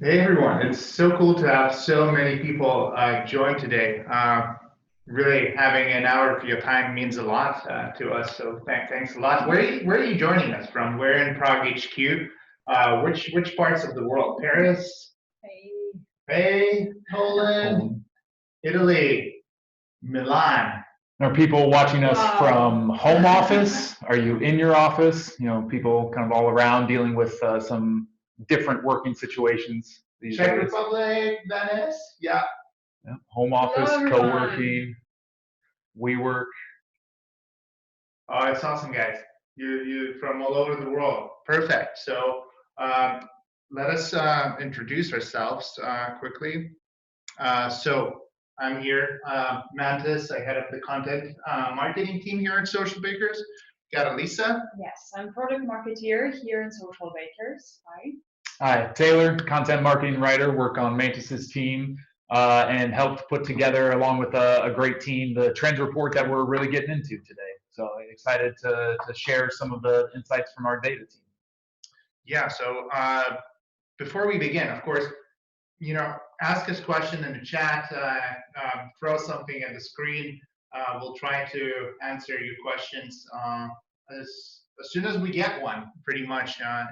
Hey everyone, it's so cool to have so many people join today. Really having an hour of your time means a lot to us, so thanks a lot. Where are you joining us from? We're in Prague HQ. Which parts of the world? Paris, Hey. Spain, Poland, Italy, Milan. Are people watching us Wow. from home office? Are you in your office? People kind of all around dealing with some different working situations these Czech days. Republic, Venice. Yeah. Yeah. Home office, Hello, everyone. co-working, WeWork. Oh, it's awesome, guys. You from all over the world. Perfect. So let us introduce ourselves quickly. So I'm here, Mantis. I head up the content marketing team here at Social Bakers. Got Elisa. Yes, I'm product marketeer here in Social Bakers. Hi. Hi, Taylor, content marketing writer, work on Mantis's team, and helped put together, along with a great team, the trends report that we're really getting into today. So excited to share some of the insights from our data team. Yeah. So before we begin, of course, ask us question in the chat, throw something at the screen. We'll try to answer your questions as soon as we get one, pretty much. I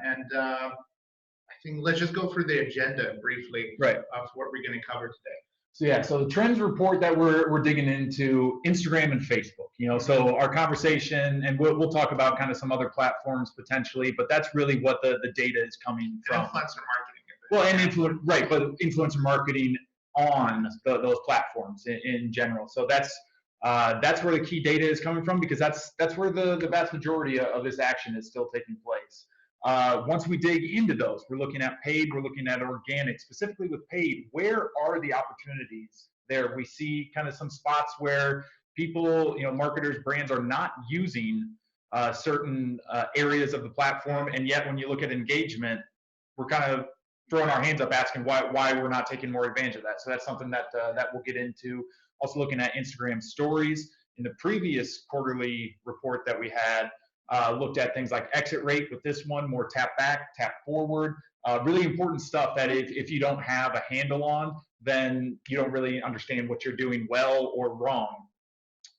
think let's just go through the agenda briefly of what we're going to cover today. So the trends report that we're digging into Instagram and Facebook. So our conversation, and we'll talk about kind of some other platforms potentially, but that's really what the data is coming from. Influencer marketing. Well, and but influencer marketing on those platforms in general. So that's where the key data is coming from, because that's where the vast majority of this action is still taking place. Once we dig into those, we're looking at paid, we're looking at organic. Specifically with paid, where are the opportunities there? We see kind of some spots where people, marketers, brands are not using certain areas of the platform, and yet when you look at engagement, we're kind of throwing our hands up asking why we're not taking more advantage of that. So that's something that we'll get into. Also looking at Instagram stories. In the previous quarterly report that we had, looked at things like exit rate. With this one, more tap back, tap forward. Really important stuff that if you don't have a handle on, then you don't really understand what you're doing well or wrong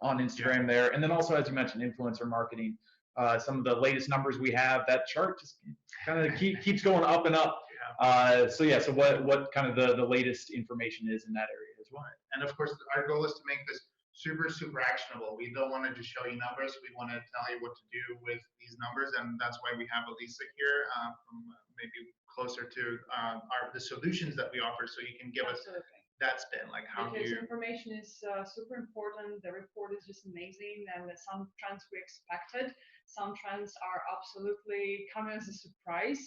on Instagram there. And then also, as you mentioned, influencer marketing. Some of the latest numbers we have, that chart just kind of keeps going up and up. So what kind of the latest information is in that area as well. And of course, our goal is to make this super actionable. We don't want to just show you numbers. We want to tell you what to do with these numbers, and that's why we have Elisa here, from maybe closer to the solutions that we offer, so you can give us that spin, like how because do you... information is super important. The report is just amazing, and some trends we expected, some trends are absolutely coming as a surprise,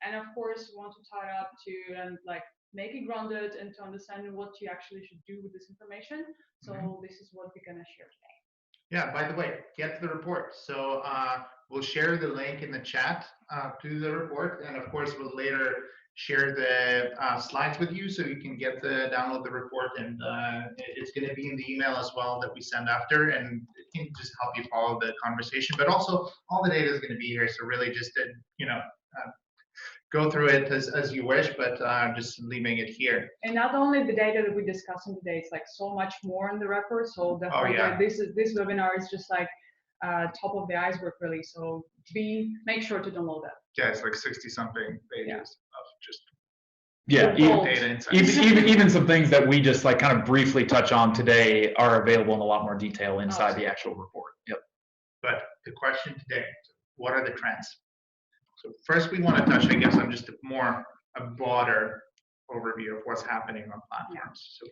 and of course we want to tie up to and make it grounded and to understand what you actually should do with this information. So this is what we're going to share today. Yeah, by the way, get the report. So we'll share the link in the chat to the report, and of course we'll later share the slides with you so you can download the report, and it's going to be in the email as well that we send after, and it can just help you follow the conversation. But also all the data is going to be here, so really just go through it as you wish, but just leaving it here. And not only the data that we're discussing today, it's so much more in the report. So definitely this webinar is just top of the iceberg, really. So make sure to download that. Yeah, it's 60 something pages of just data insights. Even some things that we just kind of briefly touch on today are available in a lot more detail inside the actual report. Yep. But the question today, what are the trends? So first we want to touch, I guess, on just a broader overview of what's happening on platforms. So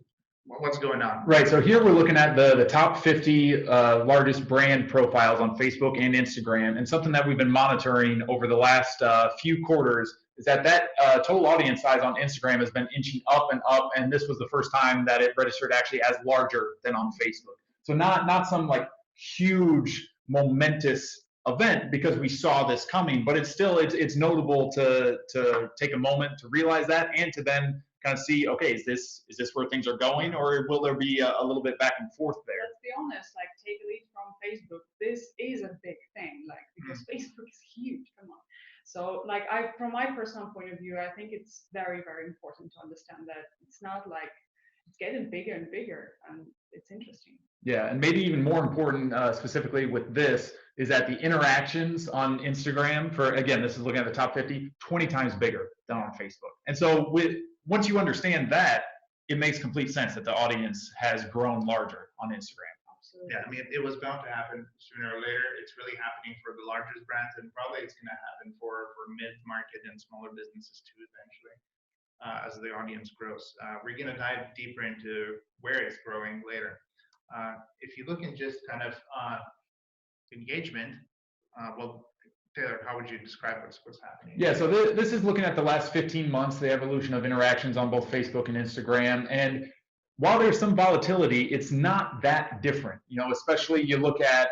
what's going on? Right, so here we're looking at the top 50 largest brand profiles on Facebook and Instagram, and something that we've been monitoring over the last few quarters is that total audience size on Instagram has been inching up and up, and this was the first time that it registered actually as larger than on Facebook. So not some huge momentous event because we saw this coming, but it's notable to take a moment to realize that, and to then kind of see, okay, is this where things are going, or will there be a little bit back and forth there? Let's be honest, take a lead from Facebook. This is a big thing, because Facebook is huge. Come on. So from my personal point of view, I think it's very, very important to understand that it's not like it's getting bigger and bigger, and it's interesting. Yeah, and maybe even more important, specifically with this, is that the interactions on Instagram for, again, this is looking at the top 50, 20 times bigger than on Facebook. And so once you understand that, it makes complete sense that the audience has grown larger on Instagram. Absolutely. Yeah, I mean, it was bound to happen sooner or later. It's really happening for the largest brands, and probably it's going to happen for mid-market and smaller businesses too eventually, as the audience grows. We're going to dive deeper into where it's growing later. If you look in just kind of engagement, well, Taylor, how would you describe what's happening? Yeah, so this is looking at the last 15 months, the evolution of interactions on both Facebook and Instagram. And while there's some volatility, it's not that different. You know, especially you look at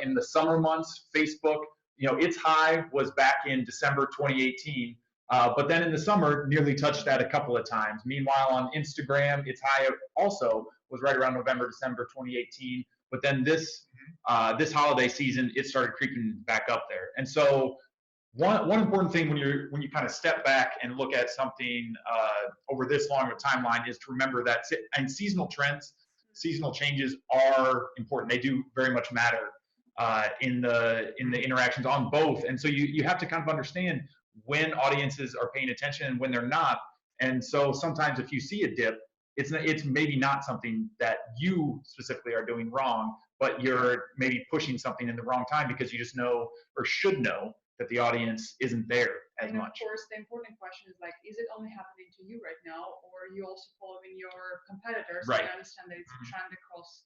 in the summer months, Facebook, you know, its high was back in December 2018. But then in the summer, nearly touched that a couple of times. Meanwhile, on Instagram, its high also was right around November, December 2018. But then this holiday season, it started creeping back up there. And so one important thing when you kind of step back and look at something over this long of a timeline is to remember that and seasonal trends, seasonal changes are important. They do very much matter in the interactions on both. And so you have to kind of understand when audiences are paying attention and when they're not. And so sometimes if you see a dip, it's maybe not something that you specifically are doing wrong, but you're maybe pushing something in the wrong time because you just know or should know that the audience isn't there as much. Of course, the important question is like, is it only happening to you right now, or are you also following your competitors? Right. I understand that it's a trend across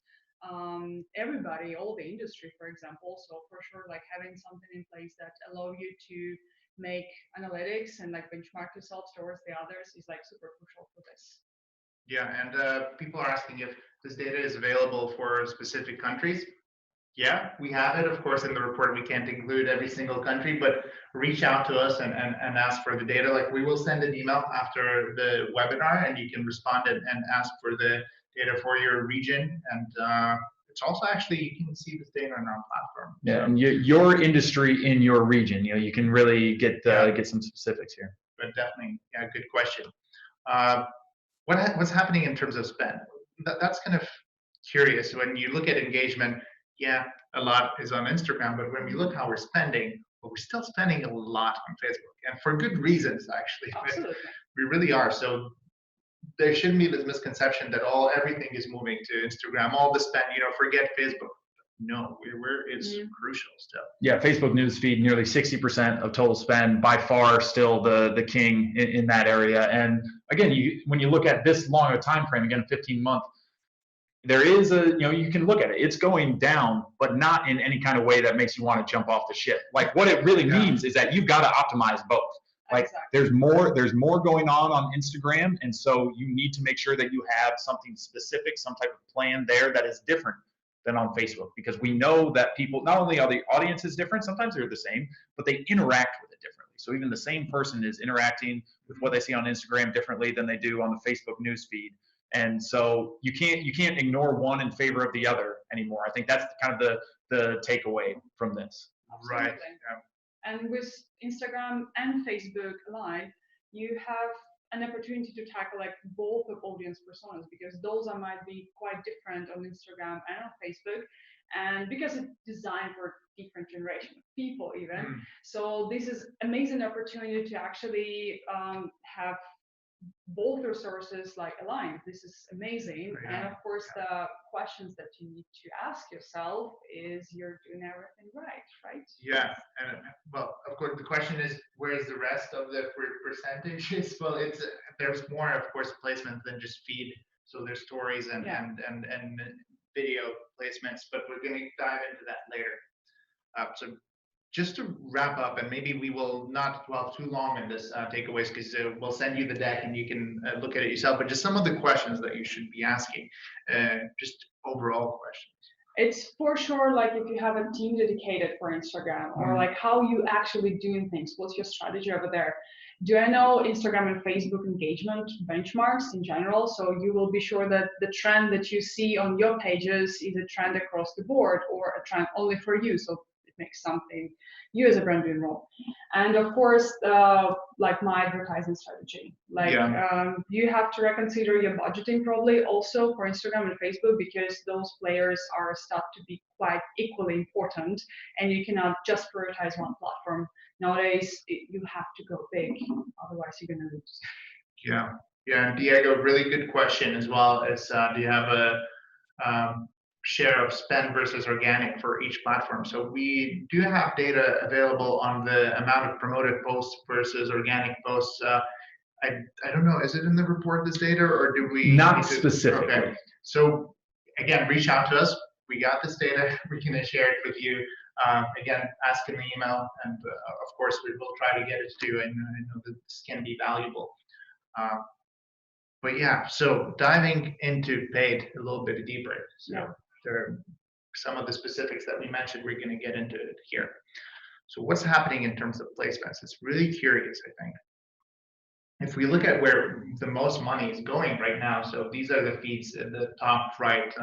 everybody, all the industry, for example. So for sure, like having something in place that allow you to make analytics and like benchmark yourself towards the others is like super crucial for this. Yeah, and people are asking if this data is available for specific countries. Yeah, we have it. Of course, in the report, we can't include every single country, but reach out to us and ask for the data. Like we will send an email after the webinar and you can respond and ask for the data for your region. And it's also actually, you can see this data on our platform. Yeah, and your industry in your region, you know, you can really get some specifics here. But definitely, yeah, good question. What's happening in terms of spend? That's kind of curious. When you look at engagement, yeah, a lot is on Instagram, but when we look how we're spending, well, we're still spending a lot on Facebook, and for good reasons, actually. Absolutely. We really are. So there shouldn't be this misconception that everything is moving to Instagram, all the spend, forget Facebook. No, it's crucial still. Yeah, Facebook newsfeed, nearly 60% of total spend, by far still the king in that area. And again, when you look at this long a time frame, again, 15 months, there is you can look at it. It's going down, but not in any kind of way that makes you want to jump off the ship. Like what it really means is that you've got to optimize both. Like exactly. there's more going on Instagram, and so you need to make sure that you have something specific, some type of plan there that is different than on Facebook, because we know that people, not only are the audiences different, sometimes they're the same, but they interact with it differently. So even the same person is interacting with what they see on Instagram differently than they do on the Facebook newsfeed. And so you can't ignore one in favor of the other anymore. I think that's kind of the takeaway from this. Absolutely. Right. Yeah. And with Instagram and Facebook aligned, you have an opportunity to tackle like both of audience personas, because those might be quite different on Instagram and on Facebook, and because it's designed for different generation of people even. So this is amazing opportunity to actually have both resources like aligned. This is amazing. Yeah. And of course, the questions that you need to ask yourself is, you're doing everything right? Yeah, and well, of course, the question is, where's the rest of the percentages? Well, there's more, of course, placements than just feed. So there's stories and video placements, but we're going to dive into that later. So just to wrap up, and maybe we will not dwell too long in this takeaways, because we'll send you the deck and you can look at it yourself, but just some of the questions that you should be asking, just overall questions. It's for sure, like if you have a team dedicated for Instagram, or like how you actually doing things, what's your strategy over there? Do I know Instagram and Facebook engagement benchmarks in general? So you will be sure that the trend that you see on your pages is a trend across the board, or a trend only for you. So it makes something you as a brand do enroll. And of course, like my advertising strategy, like you have to reconsider your budgeting probably also for Instagram and Facebook, because those players are stuff to be quite equally important, and you cannot just prioritize one platform. Nowadays, you have to go big, otherwise you're gonna lose. Yeah, yeah, and Diego, really good question as well. Is do you have a share of spend versus organic for each platform? So we do have data available on the amount of promoted posts versus organic posts. I don't know, is it in the report, this data, or do we? Not specifically. Okay, so again, reach out to us. We got this data. We're going to share it with you. Again, ask in the email, and of course, we will try to get it to you. I know that this can be valuable. But yeah, so diving into paid a little bit deeper. So there are some of the specifics that we mentioned, we're going to get into it here. So what's happening in terms of placements? It's really curious, I think. If we look at where the most money is going right now, so these are the feeds at the top right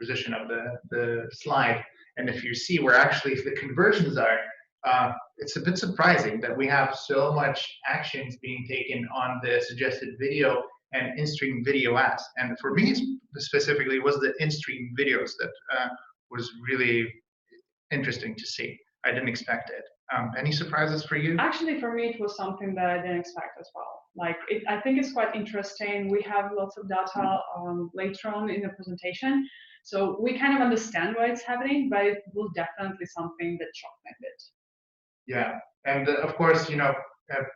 position of the slide. And if you see where actually the conversions are, it's a bit surprising that we have so much actions being taken on the suggested video and in-stream video ads. And for me specifically, it was the in-stream videos that was really interesting to see. I didn't expect it. Any surprises for you? Actually, for me, it was something that I didn't expect as well. Like, I think it's quite interesting. We have lots of data later on in the presentation, so we kind of understand why it's happening, but it was definitely something that shocked me a bit. Yeah, and of course, you know,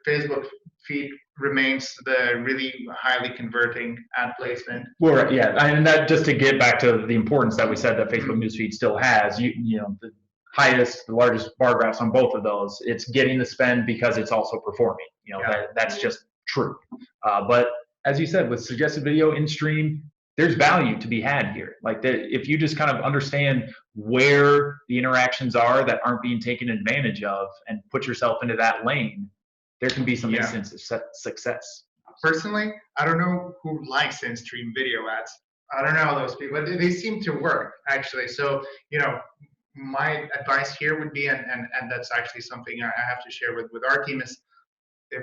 Facebook feed remains the really highly converting ad placement. Well, yeah, and that just to get back to the importance that we said that Facebook newsfeed still has. You know, the highest, the largest bar graphs on both of those. It's getting the spend because it's also performing. You know, that's just true. But as you said, with suggested video in stream, there's value to be had here. Like if you just kind of understand where the interactions are that aren't being taken advantage of and put yourself into that lane, there can be some instances of success. Personally, I don't know who likes in-stream video ads. I don't know those people, but they seem to work actually. So, you know, my advice here would be, and that's actually something I have to share with our team, is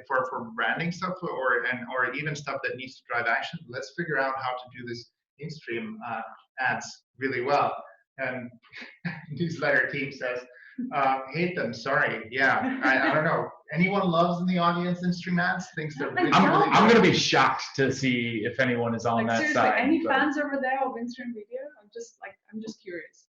for branding stuff or even stuff that needs to drive action, let's figure out how to do this in-stream ads really well. And newsletter team says, hate them, sorry. Yeah, I don't know. Anyone loves in the audience in-stream ads? Thinks they're really, I'm going to be shocked to see if anyone is on like, that seriously, side. Any fans over there of in-stream video? I'm just curious.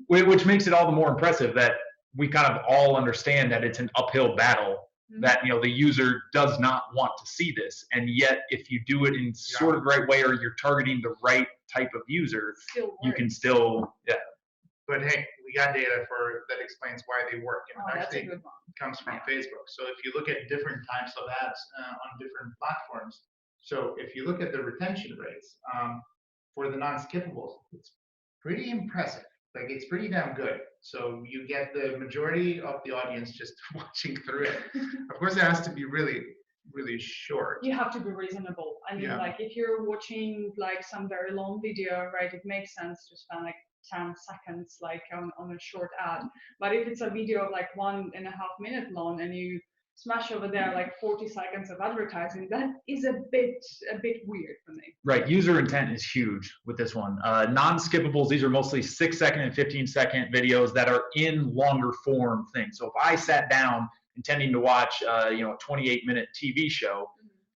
Which makes it all the more impressive that we kind of all understand that it's an uphill battle, that, you know, the user does not want to see this. And yet, if you do it in sort of the right way, or you're targeting the right type of user, you can still, But hey, we got data that explains why they work. And it that's a actually good one. comes from Facebook. So if you look at different types of ads on different platforms, so if you look at the retention rates for the non-skippables, it's pretty impressive. Like, it's pretty damn good. So you get the majority of the audience just watching through it. Of course, it has to be really, really short. You have to be reasonable. I mean, like, if you're watching like some very long video, right, it makes sense to spend like 10 seconds like on a short ad. But if it's a video of like 1.5 minutes long and you smash over there like 40 seconds of advertising, that is a bit weird for me. Right, user intent is huge with this one. Non-skippables, these are mostly 6-second and 15-second videos that are in longer form things. So if I sat down intending to watch you know, a 28-minute TV show,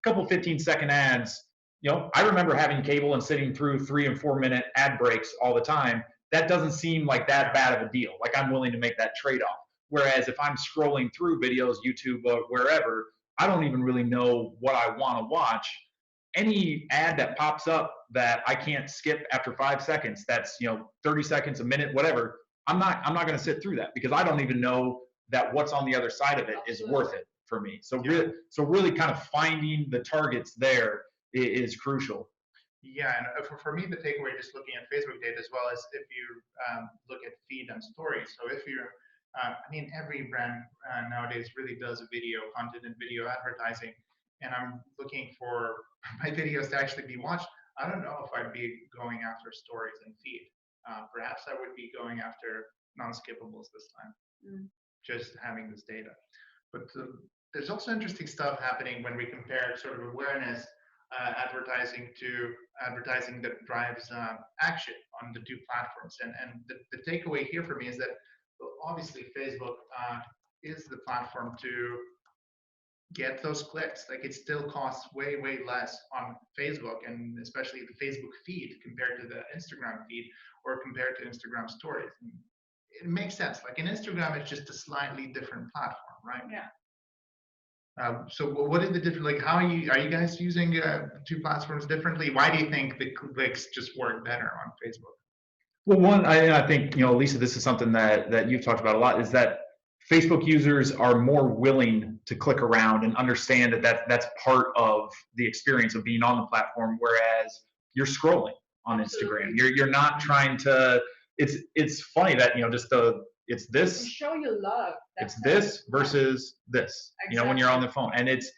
a couple 15-second ads, you know, I remember having cable and sitting through 3- and 4-minute ad breaks all the time. That doesn't seem like that bad of a deal. Like, I'm willing to make that trade-off. Whereas if I'm scrolling through videos, YouTube or wherever, I don't even really know what I want to watch. Any ad that pops up that I can't skip after 5 seconds, that's, you know, 30 seconds, a minute, whatever, I'm not going to sit through that, because I don't even know that what's on the other side of it is worth it for me. So really kind of finding the targets there is crucial. Yeah, and for me, the takeaway, just looking at Facebook data as well, is if you look at feed and stories. So if you're, I mean, every brand nowadays really does video content and video advertising, and I'm looking for my videos to actually be watched. I don't know if I'd be going after stories and feed. Perhaps I would be going after non-skippables this time, Mm. just having this data. But there's also interesting stuff happening when we compare sort of awareness advertising to advertising that drives action on the two platforms. And the takeaway here for me is that, well, obviously Facebook is the platform to get those clicks. Like, it still costs way, way less on Facebook, and especially the Facebook feed compared to the Instagram feed or compared to Instagram stories. And it makes sense. Like, in Instagram, it's just a slightly different platform, right? Yeah. So what is the difference? Like, how are you guys using two platforms differently? Why do you think the clicks just work better on Facebook? Well, one, I think, Lisa, this is something that you've talked about a lot, is that Facebook users are more willing to click around and understand that's part of the experience of being on the platform, whereas you're scrolling on Instagram. You're not trying to. It's funny that it's To this. show your love. It's this versus this. When you're on the phone, and it's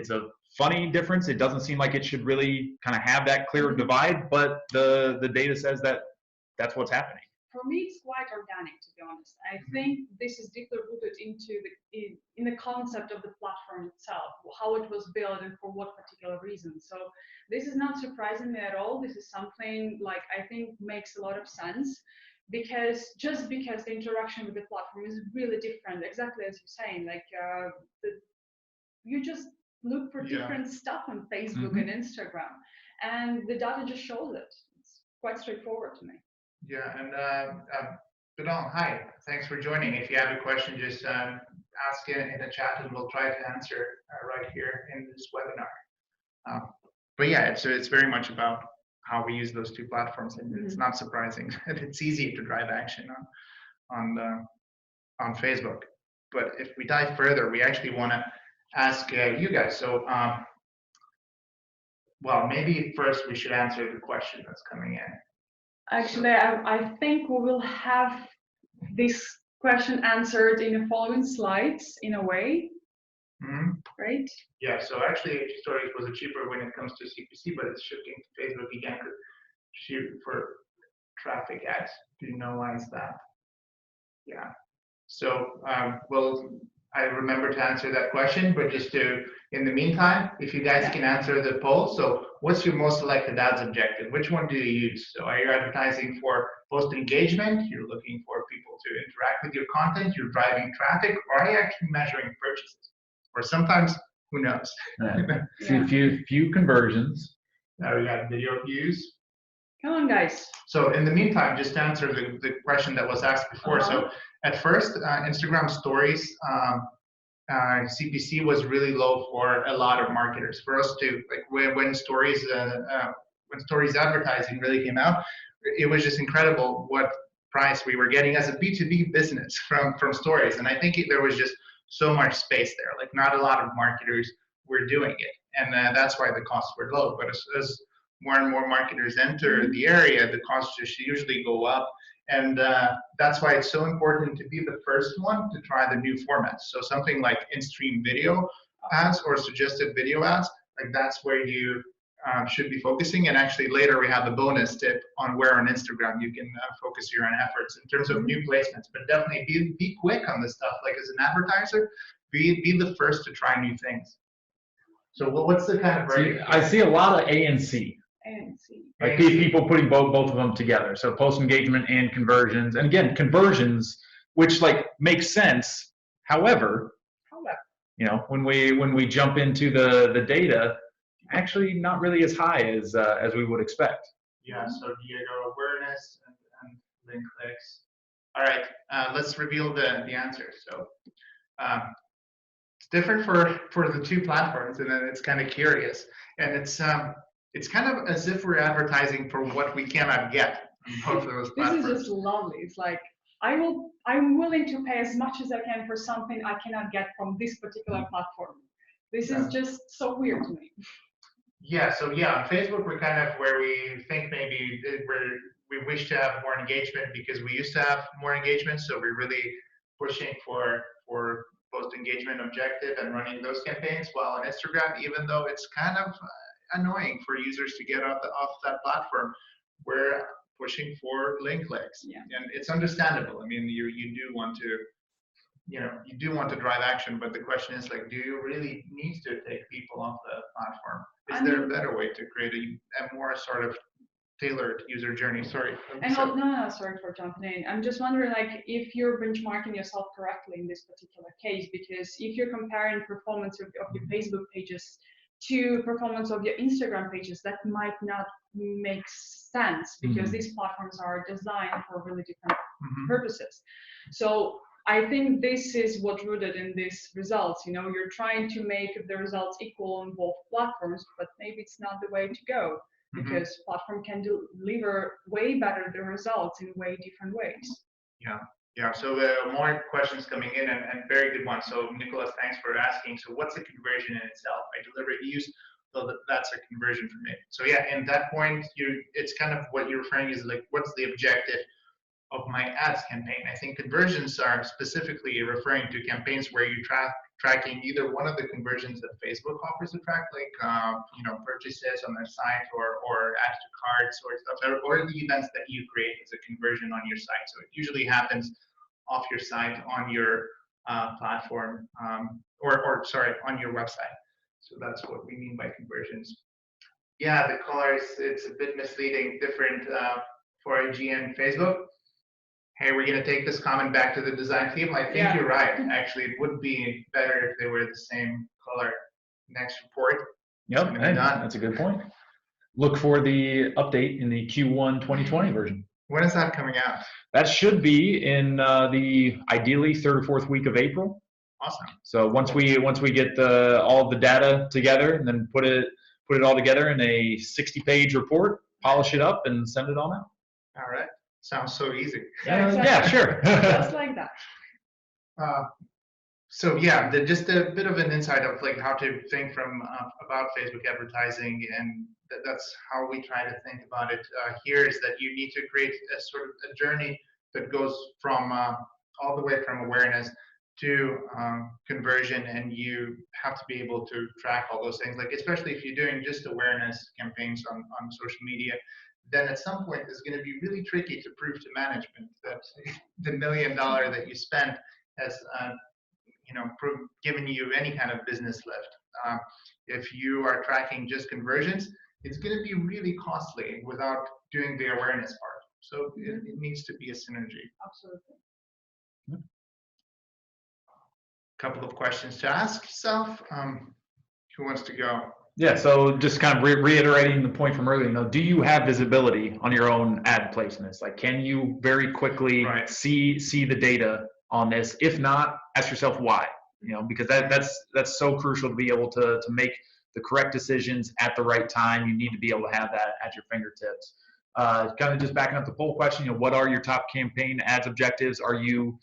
a funny difference. It doesn't seem like it should really kind of have that clear divide, but the data says that's what's happening. For me, it's quite organic, to be honest. I think this is deeply rooted into in the concept of the platform itself, how it was built and for what particular reason. So this is not surprising me at all. This is something like I think makes a lot of sense, because the interaction with the platform is really different, exactly as you're saying. Like you just look for different stuff on Facebook and Instagram, and the data just shows it. It's quite straightforward to me. Yeah, and Bidal, hi, thanks for joining. If you have a question, just ask it in the chat and we'll try to answer right here in this webinar. But yeah, it's very much about how we use those two platforms, and it's not surprising that it's easy to drive action on Facebook. But if we dive further, we actually want to ask you guys. So, well, maybe first we should answer the question that's coming in. Actually, I think we will have this question answered in the following slides in a way, right? Yeah, so actually Stories was a cheaper when it comes to CPC, but it's shifting to Facebook again for traffic ads. Do you know why is that? Yeah. So, I remember to answer that question, but just in the meantime, if you guys can answer the poll. So what's your most selected ads objective? Which one do you use? So are you advertising for post engagement? You're looking for people to interact with your content, you're driving traffic, or are you actually measuring purchases? Or sometimes, who knows? Few conversions. Now we got video views. Come on, guys. So in the meantime, just to answer the question that was asked before. So at first, Instagram stories, CPC was really low for a lot of marketers. For us to, like, when stories advertising really came out, it was just incredible what price we were getting as a B2B business from stories. And I think there was just so much space there. Like, not a lot of marketers were doing it, and that's why the costs were low. But as more and more marketers enter the area, the costs just usually go up. And that's why it's so important to be the first one to try the new formats. So something like in-stream video ads or suggested video ads, like that's where you should be focusing. And actually later we have a bonus tip on where on Instagram you can focus your own efforts in terms of new placements. But definitely be quick on this stuff. Like, as an advertiser, be the first to try new things. So what's the kind of I see a lot of A and C. Like people putting both of them together. So post engagement and conversions. And again, conversions, which like makes sense. However, when we jump into the data, actually not really as high as we would expect. Yeah. So Diego, awareness and link clicks. All right. Let's reveal the answer. So it's different for the two platforms, and then it's kind of curious, and it's kind of as if we're advertising for what we cannot get on both of those platforms. This is just lovely. It's like, I'm willing to pay as much as I can for something I cannot get from this particular platform. This is just so weird to me. Yeah, so yeah, on Facebook, we're kind of where we think maybe we wish to have more engagement because we used to have more engagement. So we're really pushing for post engagement objective and running those campaigns. While on Instagram, even though it's kind of annoying for users to get off that platform, we're pushing for link clicks. Yeah. And it's understandable. I mean, you do want to, you do want to drive action, but the question is like, do you really need to take people off the platform? Is there a better way to create a more sort of tailored user journey? Sorry. And no, sorry for jumping in. I'm just wondering, like, if you're benchmarking yourself correctly in this particular case, because if you're comparing performance of your Facebook pages to performance of your Instagram pages, that might not make sense, because these platforms are designed for really different purposes. So I think this is what rooted in these results. You're trying to make the results equal on both platforms, but maybe it's not the way to go, because platform can deliver way better the results in way different ways. Yeah. So more questions coming in, and very good ones. So Nicholas, thanks for asking. So what's the conversion in itself? I deliver views, so that's a conversion for me. So yeah, in that point, it's kind of what you're referring is like, what's the objective of my ads campaign? I think conversions are specifically referring to campaigns where you tracking either one of the conversions that Facebook offers to track, like purchases on their site, or add to carts or stuff, or the events that you create as a conversion on your site. So it usually happens off your site, on your platform, or sorry, on your website. So that's what we mean by conversions. Yeah, the colors, it's a bit misleading, different for IG and Facebook. Hey, we're going to take this comment back to the design team. I think you're right. Actually, it would be better if they were the same color. Next report. Yep, that's a good point. Look for the update in the Q1 2020 version. When is that coming out? That should be in the ideally 3rd or 4th week of April. Awesome. So once we get all the data together, and then put it all together in a 60-page report, polish it up, and send it on out. All right. Sounds so easy. Yeah, exactly. Yeah, sure. Just like that. So yeah, just a bit of an insight of like how to think about Facebook advertising, and that's how we try to think about it here, is that you need to create a sort of a journey that goes from all the way from awareness to conversion, and you have to be able to track all those things. Like, especially if you're doing just awareness campaigns on social media, then at some point it's going to be really tricky to prove to management that the $1 million that you spent has given you any kind of business lift. If you are tracking just conversions, it's going to be really costly without doing the awareness part. So it needs to be a synergy. Absolutely. Couple of questions to ask yourself. Who wants to go? Yeah, so just kind of reiterating the point from earlier, do you have visibility on your own ad placements? Like, can you very quickly see the data on this? If not, ask yourself why. Because that's so crucial to be able to make the correct decisions at the right time. You need to be able to have that at your fingertips. Kind of just backing up the poll question, what are your top campaign ads objectives? Are you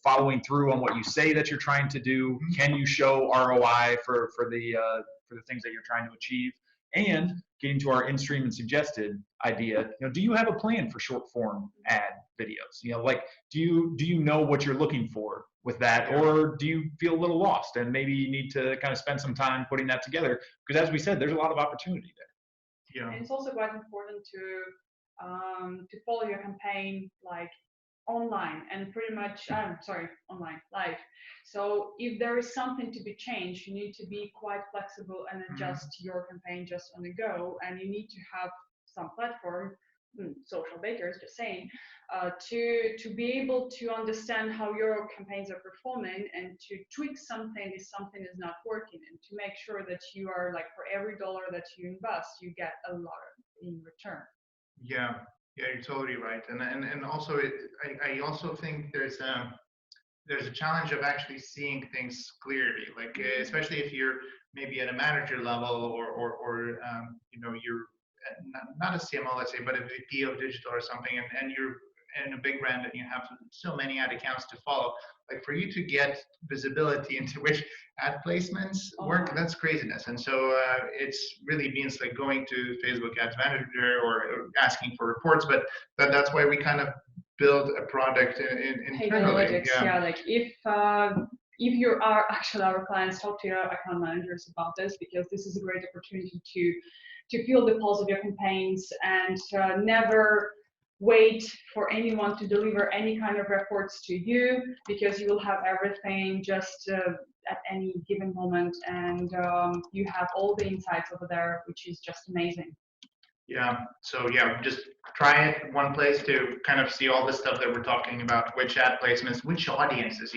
following through on what you say that you're trying to do? Can you show ROI for the things that you're trying to achieve? And getting to our in-stream and suggested idea, do you have a plan for short form ad videos? Like, do you know what you're looking for with that, or do you feel a little lost and maybe you need to kind of spend some time putting that together? Because as we said, there's a lot of opportunity there. And it's also quite important to follow your campaign like online and pretty much online live. So if there is something to be changed, you need to be quite flexible and adjust your campaign just on the go, and you need to have some platform, social bakers, just saying, to be able to understand how your campaigns are performing and to tweak something if something is not working, and to make sure that you are, like, for every dollar that you invest, you get a lot in return. Yeah, you're totally right. And also, I also think there's a challenge of actually seeing things clearly, like especially if you're maybe at a manager level, or you're not a CMO, let's say, but a VP of digital or something, and you're in a big brand and you have so many ad accounts to follow. Like, for you to get visibility into which ad placements work, that's craziness. And so it's really means like going to Facebook Ads Manager or asking for reports, but that's why we kind of build a product internally. Like if you are actually, our clients talk to your account managers about this, because this is a great opportunity to feel the pulse of your campaigns and never wait for anyone to deliver any kind of reports to you, because you will have everything just at any given moment, and you have all the insights over there, which is just amazing. Yeah, so yeah, just try it one place to kind of see all the stuff that we're talking about, which ad placements, which audiences,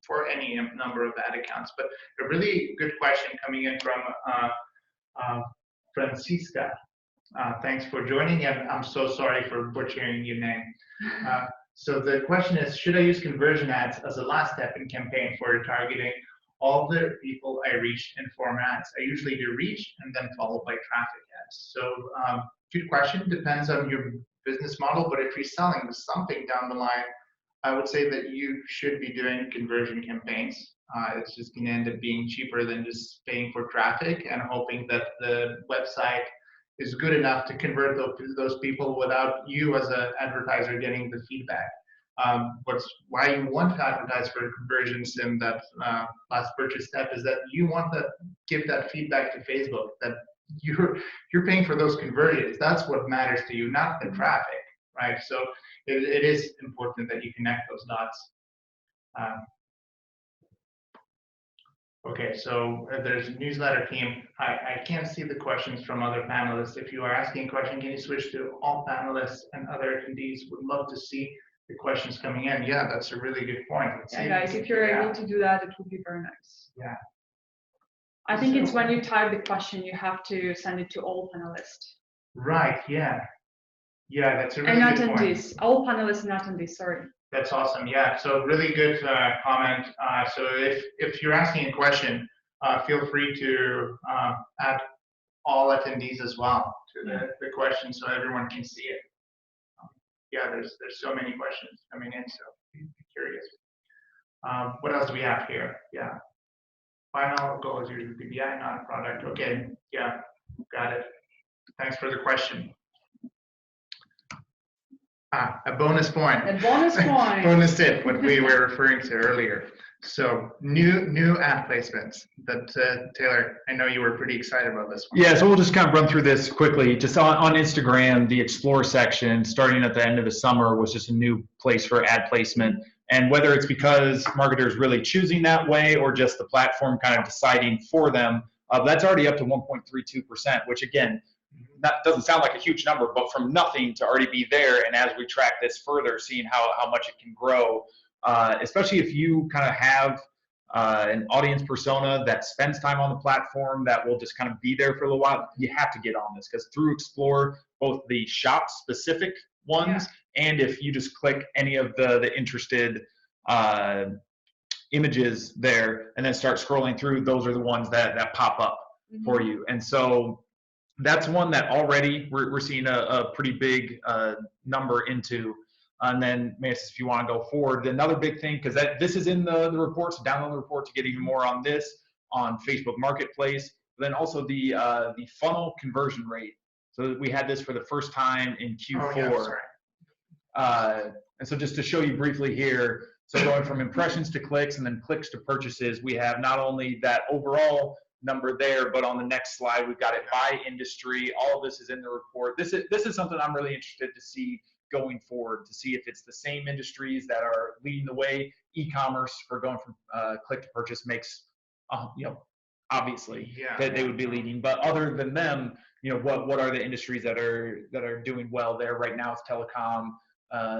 for any number of ad accounts. But a really good question coming in from Francisca. Thanks for joining, and I'm so sorry for butchering your name. So the question is, should I use conversion ads as a last step in campaign for targeting all the people I reached in form ads? I usually do reach and then followed by traffic ads. So good question, depends on your business model, but if you're selling something down the line, I would say that you should be doing conversion campaigns. It's just going to end up being cheaper than just paying for traffic and hoping that the website is good enough to convert those people without you as an advertiser getting the feedback. Why you want to advertise for conversions in that last purchase step is that you want to give that feedback to Facebook that you're paying for those conversions. That's what matters to you, not the traffic, right? So it is important that you connect those dots. Okay, so there's a newsletter team. I can't see the questions from other panelists. If you are asking a question, can you switch to all panelists and other attendees? Would love to see the questions coming in. Yeah, that's a really good point. Yeah, guys, if you're able to do that, it would be very nice. Yeah. I think it's when you type the question, you have to send it to all panelists. Right, yeah. Yeah, that's a really and good attendees, point. all panelists and attendees, sorry. That's awesome. Yeah, so really good comment. So if you're asking a question, feel free to add all attendees as well to the question so everyone can see it. Yeah, there's so many questions coming in, so be curious. What else do we have here? Yeah. Final goal is usually PPI, not a product. Okay, yeah, got it. Thanks for the question. A bonus point. A bonus point. Bonus tip, what we were referring to earlier. So new ad placements that Taylor, I know you were pretty excited about this one. Yeah, so we'll just kind of run through this quickly. Just on Instagram, the Explore section, starting at the end of the summer, was just a new place for ad placement. And whether it's because marketers really choosing that way or just the platform kind of deciding for them, that's already up to 1.32%, which again, that doesn't sound like a huge number, but from nothing to already be there, and as we track this further, seeing how much it can grow, especially if you kind of have an audience persona that spends time on the platform, that will just kind of be there for a little while, you have to get on this, because through Explore, both the shop-specific ones, and if you just click any of the interested images there and then start scrolling through, those are the ones that pop up for you. And so that's one that already we're seeing a pretty big number into. And then, Mantis, if you want to go forward, another big thing, because this is in the report, so download the report to get even more on this on Facebook Marketplace. But then also the funnel conversion rate. So we had this for the first time in Q4. And so just to show you briefly here, so going from impressions to clicks and then clicks to purchases, we have not only that overall number there, but on the next slide, we've got it by industry. All of this is in the report. This is something I'm really interested to see going forward, to see if it's the same industries that are leading the way. E-commerce for going from click to purchase makes, obviously that they would be leading. But other than them, what are the industries that are doing well there right now? It's telecom,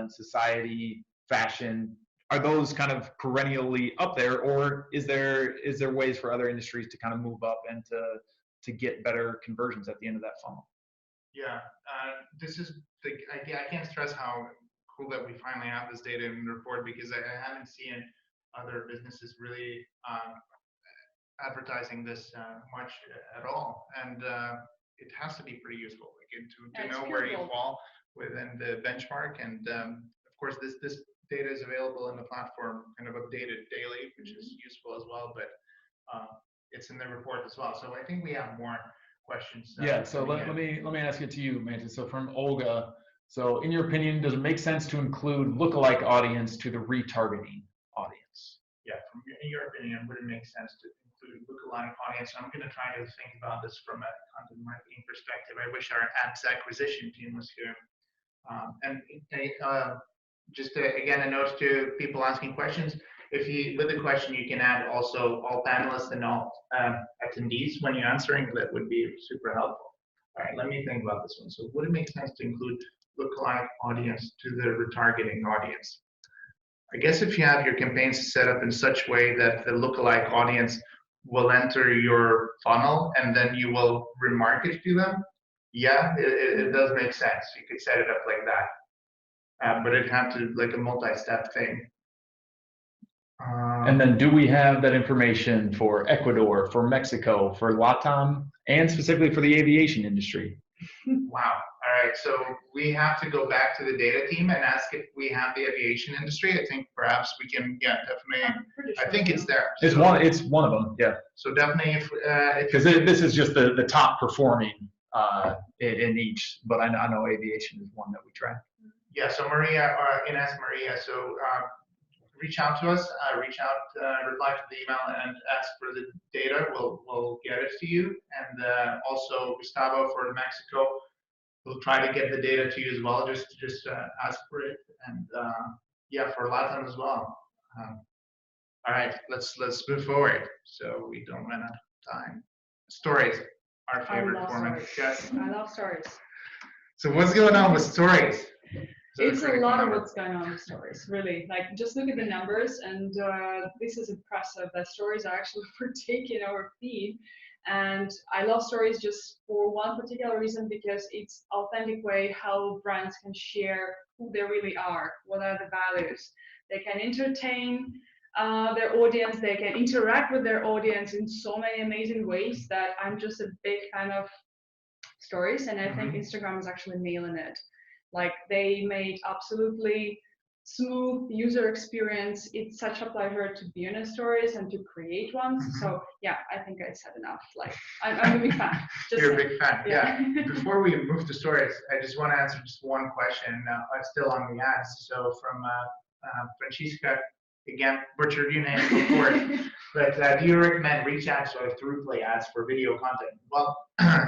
society, fashion. Are those kind of perennially up there, or is there ways for other industries to kind of move up and to get better conversions at the end of that funnel? Yeah, this is I can't stress how cool that we finally have this data in the report, because I haven't seen other businesses really advertising this much at all, and it has to be pretty useful to know where you fall within the benchmark. And of course, this data is available in the platform, kind of updated daily, which is useful as well. But it's in the report as well. So I think we have more questions. Yeah. So let me ask it to you, Mantis. So from Olga. So in your opinion, does it make sense to include lookalike audience to the retargeting audience? Yeah. In your opinion, would it make sense to include lookalike audience? I'm going to try to think about this from a content marketing perspective. I wish our ads acquisition team was here. And just again, a note to people asking questions. If you, with the question, you can add also all panelists and all attendees when you're answering. That would be super helpful. All right, let me think about this one. So would it make sense to include lookalike audience to the retargeting audience? I guess if you have your campaigns set up in such way that the lookalike audience will enter your funnel and then you will remarket to them, yeah, it does make sense. You could set it up like that, but it'd have to like a multi-step thing. And then do we have that information for Ecuador, for Mexico, for LATAM, and specifically for the aviation industry? Wow. All right. So we have to go back to the data team and ask if we have the aviation industry. I think perhaps we can, yeah, definitely. I'm pretty sure I think it's there. It's one of them, yeah. So definitely if Because this is just the top performing in each, but I know aviation is one that we track. Yeah. So Maria, or Ines Maria, so reach out to us, reply to the email and ask for the data. We'll get it to you. And also Gustavo for Mexico, we'll try to get the data to you as well. Just ask for it. And yeah, for Latin as well. All right, let's move forward so we don't run out of time. Stories, our favorite format. Yes. I love stories. So what's going on with stories? It's a lot of what's going on with stories, really. Like, just look at the numbers, and this is impressive that stories are actually overtaking our feed. And I love stories just for one particular reason, because it's authentic way how brands can share who they really are, what are the values. They can entertain their audience, they can interact with their audience in so many amazing ways that I'm just a big fan of stories, and I think Instagram is actually nailing it. Like, they made absolutely smooth user experience. It's such a pleasure to be in a stories and to create ones. So yeah, I think I said enough. Like, I'm a big fan. You're a big fan, yeah. Before we move to stories, I just want to answer just one question. Still on the ads. So from Francisca, again, butchered your name, of course. But do you recommend reach ads or throughplay ads for video content? Well,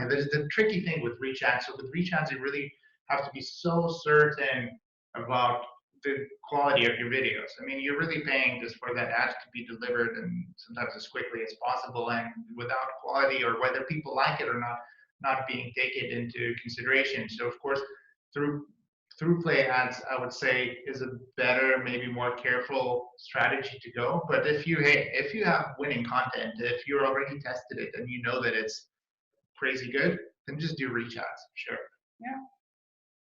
there's the tricky thing with reach ads. So with reach ads, you really have to be so certain about the quality of your videos. I mean, you're really paying just for that ad to be delivered and sometimes as quickly as possible, and without quality or whether people like it or not being taken into consideration. So of course, throughplay ads, I would say, is a better, maybe more careful strategy to go. But if you have winning content, if you already tested it and you know that it's crazy good, then just do reach ads, sure. Yeah.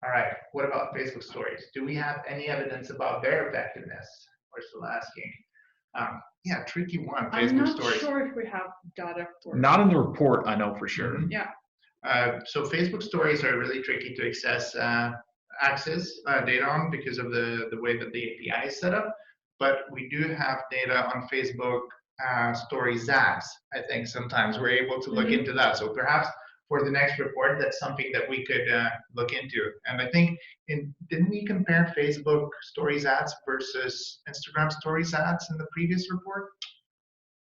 All right, what about Facebook stories? Do we have any evidence about their effectiveness? We're still asking. Yeah, tricky one, Facebook stories. I'm not sure if we have data for it. Not in the report, I know for sure. Yeah. So Facebook stories are really tricky to access data on because of the way that the API is set up. But we do have data on Facebook stories ads. I think sometimes we're able to look into that. So perhaps for the next report, that's something that we could look into. And I think, didn't we compare Facebook stories ads versus Instagram stories ads in the previous report?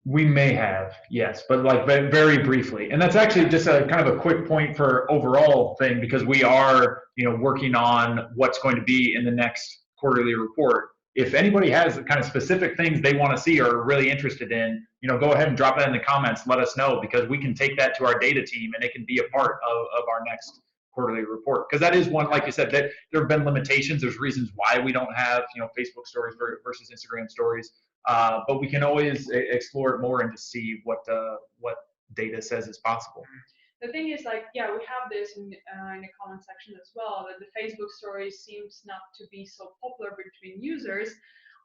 We may have, yes, but like very briefly. And that's actually just a kind of a quick point for overall thing, because we are, working on what's going to be in the next quarterly report. If anybody has the kind of specific things they want to see or are really interested in, go ahead and drop that in the comments. Let us know, because we can take that to our data team and it can be a part of our next quarterly report. Because that is one, like you said, that there have been limitations. There's reasons why we don't have, Facebook stories versus Instagram stories. But we can always explore it more and to see what data says is possible. The thing is, like, yeah, we have this in the comment section as well, that the Facebook stories seems not to be so popular between users.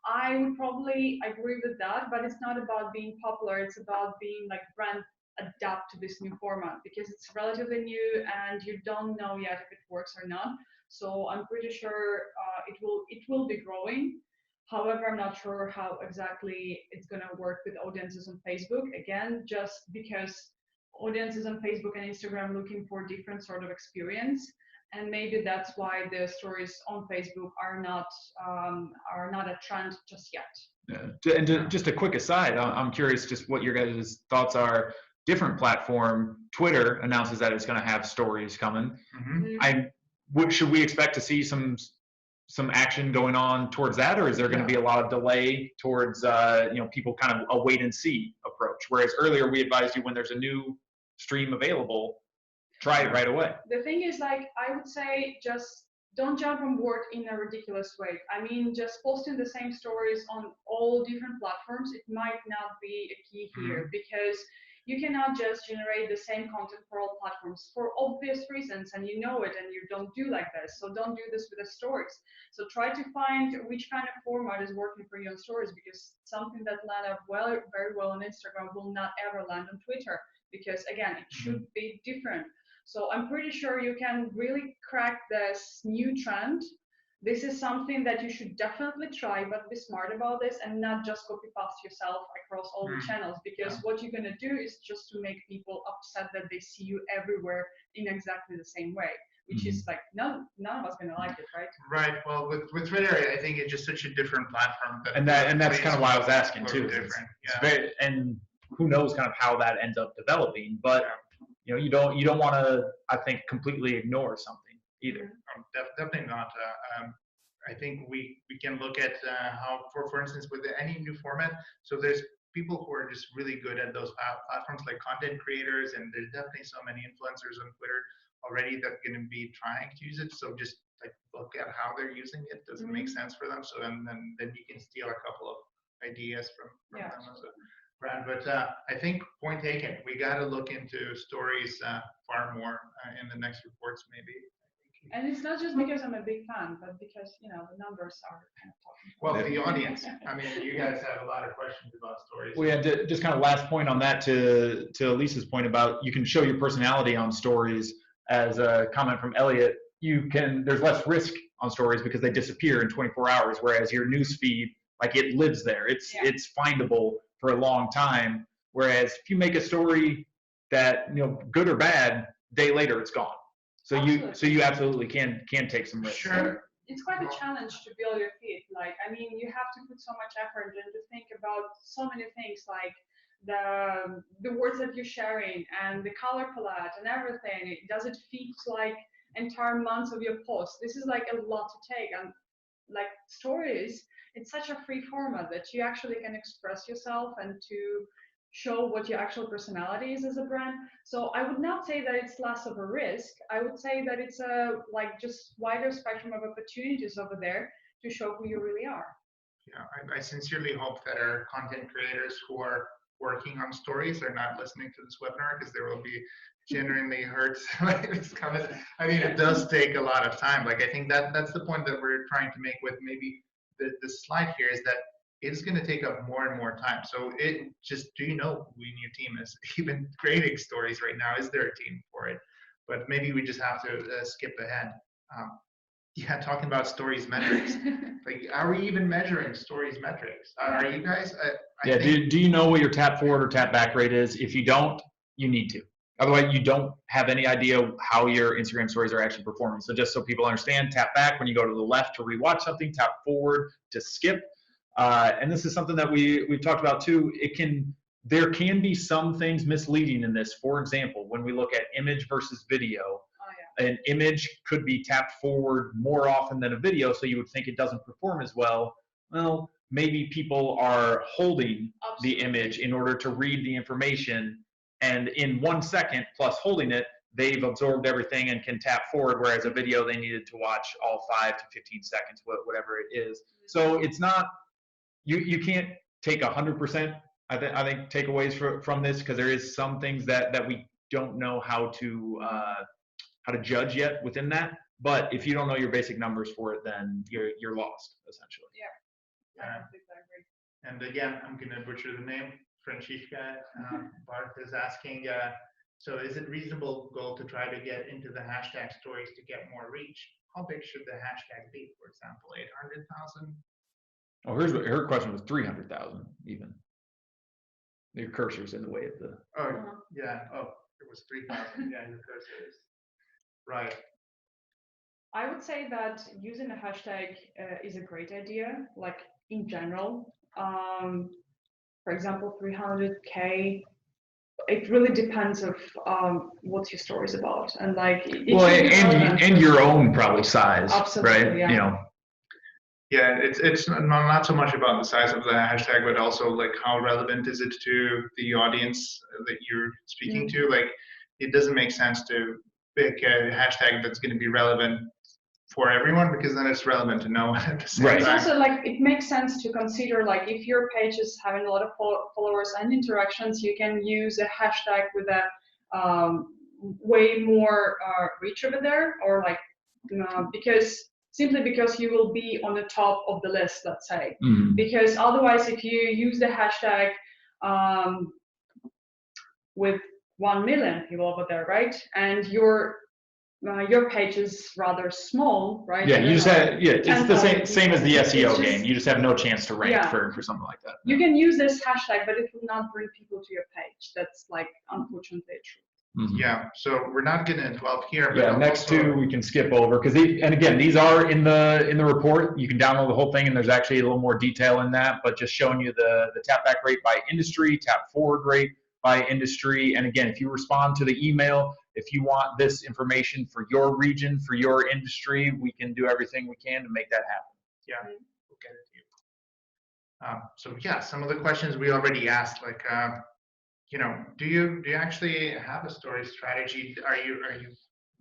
I would probably agree with that, but it's not about being popular. It's about being like brand adapt to this new format, because it's relatively new and you don't know yet if it works or not. So I'm pretty sure it will be growing. However, I'm not sure how exactly it's going to work with audiences on Facebook. Again, just because audiences on Facebook and Instagram looking for different sort of experience, and maybe that's why the stories on Facebook are not a trend just yet. Yeah. And just a quick aside, I'm curious just what your guys' thoughts are. Different platform, Twitter announces that it's going to have stories coming. should we expect to see some action going on towards that, or is there going to be a lot of delay towards people kind of a wait and see approach? Whereas earlier we advised you when there's a new stream available, try it right away. The thing is, like, I would say just don't jump on board in a ridiculous way. I mean, just posting the same stories on all different platforms, it might not be a key here, because you cannot just generate the same content for all platforms for obvious reasons, and you know it, and you don't do like this. So don't do this with the stories. So try to find which kind of format is working for you on stories, because something that landed very well on Instagram will not ever land on Twitter, because again, it should be different. So I'm pretty sure you can really crack this new trend. This is something that you should definitely try, but be smart about this and not just copy paste yourself across all the channels, because what you're going to do is just to make people upset that they see you everywhere in exactly the same way, which is like none of us going to like it, right? Right. Well, with Twitter, I think it's just such a different platform. And that's kind of why I was asking too. Different. And who knows kind of how that ends up developing, but you don't want to, I think, completely ignore something either. Definitely not. I think we can look at how, for instance, with any new format. So there's people who are just really good at those platforms, like content creators, and there's definitely so many influencers on Twitter already that are going to be trying to use it. So just like look at how they're using it. Does it make sense for them? So then you can steal a couple of ideas from them as a brand. But I think point taken. We got to look into stories far more in the next reports, maybe. And it's not just because I'm a big fan, but because the numbers are kind of talking. Well, the audience. I mean, you guys have a lot of questions about stories. Well, yeah, just kind of last point on that to Lisa's point about you can show your personality on stories. As a comment from Elliot, there's less risk on stories because they disappear in 24 hours, whereas your news feed, like, it lives there. It's findable for a long time. Whereas if you make a story that, good or bad, day later it's gone. So you absolutely can take some risks. Sure. It's quite a challenge to build your feed. Like, I mean, you have to put so much effort and to think about so many things, like the words that you're sharing and the color palette and everything. Does it fit like entire months of your post? This is like a lot to take. And like stories, it's such a free format that you actually can express yourself and to show what your actual personality is as a brand. So I would not say that it's less of a risk. I would say that it's a just wider spectrum of opportunities over there to show who you really are. Yeah, I sincerely hope that our content creators who are working on stories are not listening to this webinar, because they will be genuinely hurt by this comment. I mean, it does take a lot of time. Like, I think that's the point that we're trying to make with maybe the slide here, is that it's going to take up more and more time. So do you know who in your team is even creating stories right now? Is there a team for it? But maybe we just have to skip ahead. Talking about stories metrics. Like, are we even measuring stories metrics? Are you guys? Do you know what your tap forward or tap back rate is? If you don't, you need to. Otherwise, you don't have any idea how your Instagram stories are actually performing. So just so people understand, tap back when you go to the left to rewatch something, tap forward to skip. And this is something that we've talked about too. There can be some things misleading in this. For example, when we look at image versus video, an image could be tapped forward more often than a video, so you would think it doesn't perform as well. Well, maybe people are holding the image in order to read the information, and in 1 second plus holding it, they've absorbed everything and can tap forward, whereas a video they needed to watch all 5 to 15 seconds, whatever it is. So it's not, you can't take 100%, I think, takeaways from this, because there is some things that we don't know how to judge yet within that. But if you don't know your basic numbers for it, then you're lost, essentially. Yeah, I completely agree. And again, I'm going to butcher the name. Francisca Barth is asking, so is it reasonable goal to try to get into the hashtag stories to get more reach? How big should the hashtag be, for example, 800,000? Oh, her question was 300,000 even. Your cursor's in the way of the. Oh, yeah. Oh, it was 3,000. Yeah, your cursor is. Right. I would say that using a hashtag is a great idea, like in general. For example, 300K it really depends of what your story is about, and like it Well, should be relevant and for- your own probably size, Absolutely, right? yeah. You know, Yeah, it's not so much about the size of the hashtag, but also like how relevant is it to the audience that you're speaking to. Like, it doesn't make sense to pick a hashtag that's going to be relevant for everyone, because then it's relevant to no one at the same Right. It's time. also like it makes sense to consider, like if your page is having a lot of followers and interactions, you can use a hashtag with a way more reach over there, or like simply because you will be on the top of the list, let's say. Because otherwise, if you use the hashtag with 1 million people over there, right, and your page is rather small, right? yeah, you just have, yeah, it's the 10,000 same as the people. SEO It's just- game. You just have no chance to rank Yeah. for something like that. You can use this hashtag, but it will not bring people to your page. That's like unfortunately true. Yeah, so we're not going to dwell here. But Yeah, next also, two we can skip over because and again, these are in the report. You can download the whole thing, and there's actually a little more detail in that. But just showing you the tap back rate by industry, tap forward rate by industry, and again, if you respond to the email, if you want this information for your region, for your industry, we can do everything we can to make that happen. Yeah, we'll get it to you. So yeah, some of the questions we already asked, like, you know, do you actually have a story strategy? Are you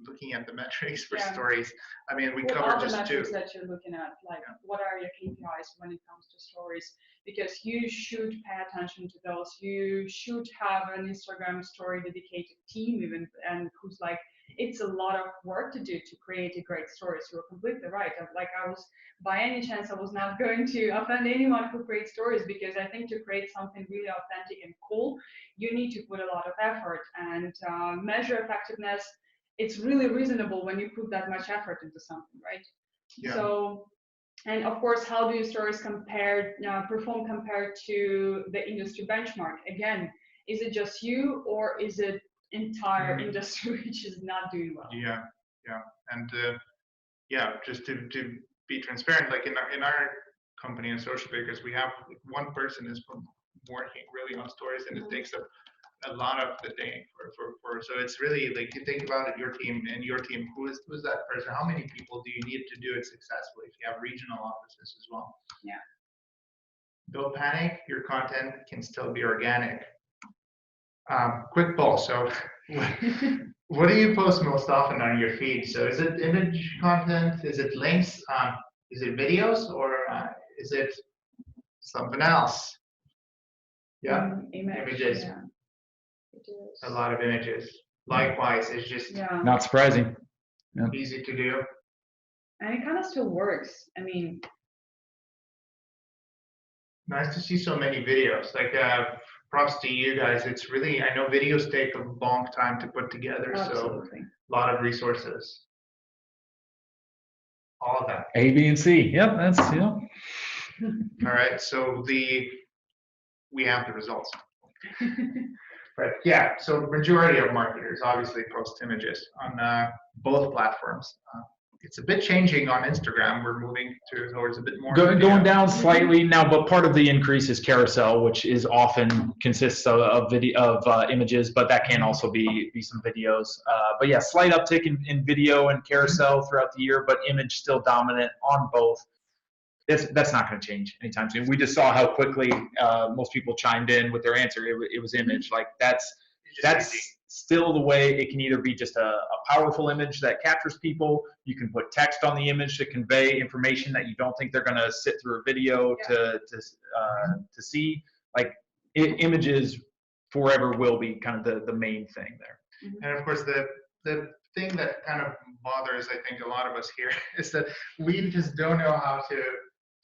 looking at the metrics for Yeah. stories? I mean, we What covered are the just two. metrics that you're looking at? Like, what are your KPIs when it comes to stories? Because you should pay attention to those. You should have an Instagram story dedicated team even, and who's like, it's a lot of work to do to create a great story. So you're completely right. Like by any chance, I was not going to offend anyone who creates stories, because I think to create something really authentic and cool, you need to put a lot of effort and measure effectiveness. It's really reasonable when you put that much effort into something, right? Yeah. So, and of course, how do your stories perform compared to the industry benchmark? Again, is it just you, or is it entire industry which is not doing well? Yeah, and yeah, just to be transparent, like in our company in Social Bakers, we have like, one person is working really on stories, and it takes up a lot of the day for so it's really like, you think about it, your team, who's that person, how many people do you need to do it successfully if you have regional offices as well? Yeah. Don't panic, your content can still be organic. Quick poll, so what do you post most often on your feed? So is it image content, is it links, is it videos, or is it something else? Yeah, images. Yeah. A lot of images. Likewise, it's just Yeah. Not surprising. easy to do. And it kind of still works. I mean, Nice to see so many videos. Like, props to you guys. It's really, I know videos take a long time to put together, so absolutely. a lot of resources. All of that. A, B, and C. Yep, that's All right, so we have the results. But yeah, so majority of marketers obviously post images on both platforms. It's a bit changing on Instagram. We're moving towards a bit more going video. down slightly now, but part of the increase is carousel, which is often consists of video of images, but that can also be some videos. But yeah, slight uptick in video and carousel throughout the year, but image still dominant on both. That's not going to change anytime soon. We just saw how quickly most people chimed in with their answer. It was image. Like that's easy. still the way. It can either be just a powerful image that captures people. You can put text on the image to convey information that you don't think they're going to sit through a video to see. Like images forever will be kind of the main thing there. And of course, the thing that kind of bothers, I think, a lot of us here is that we just don't know how to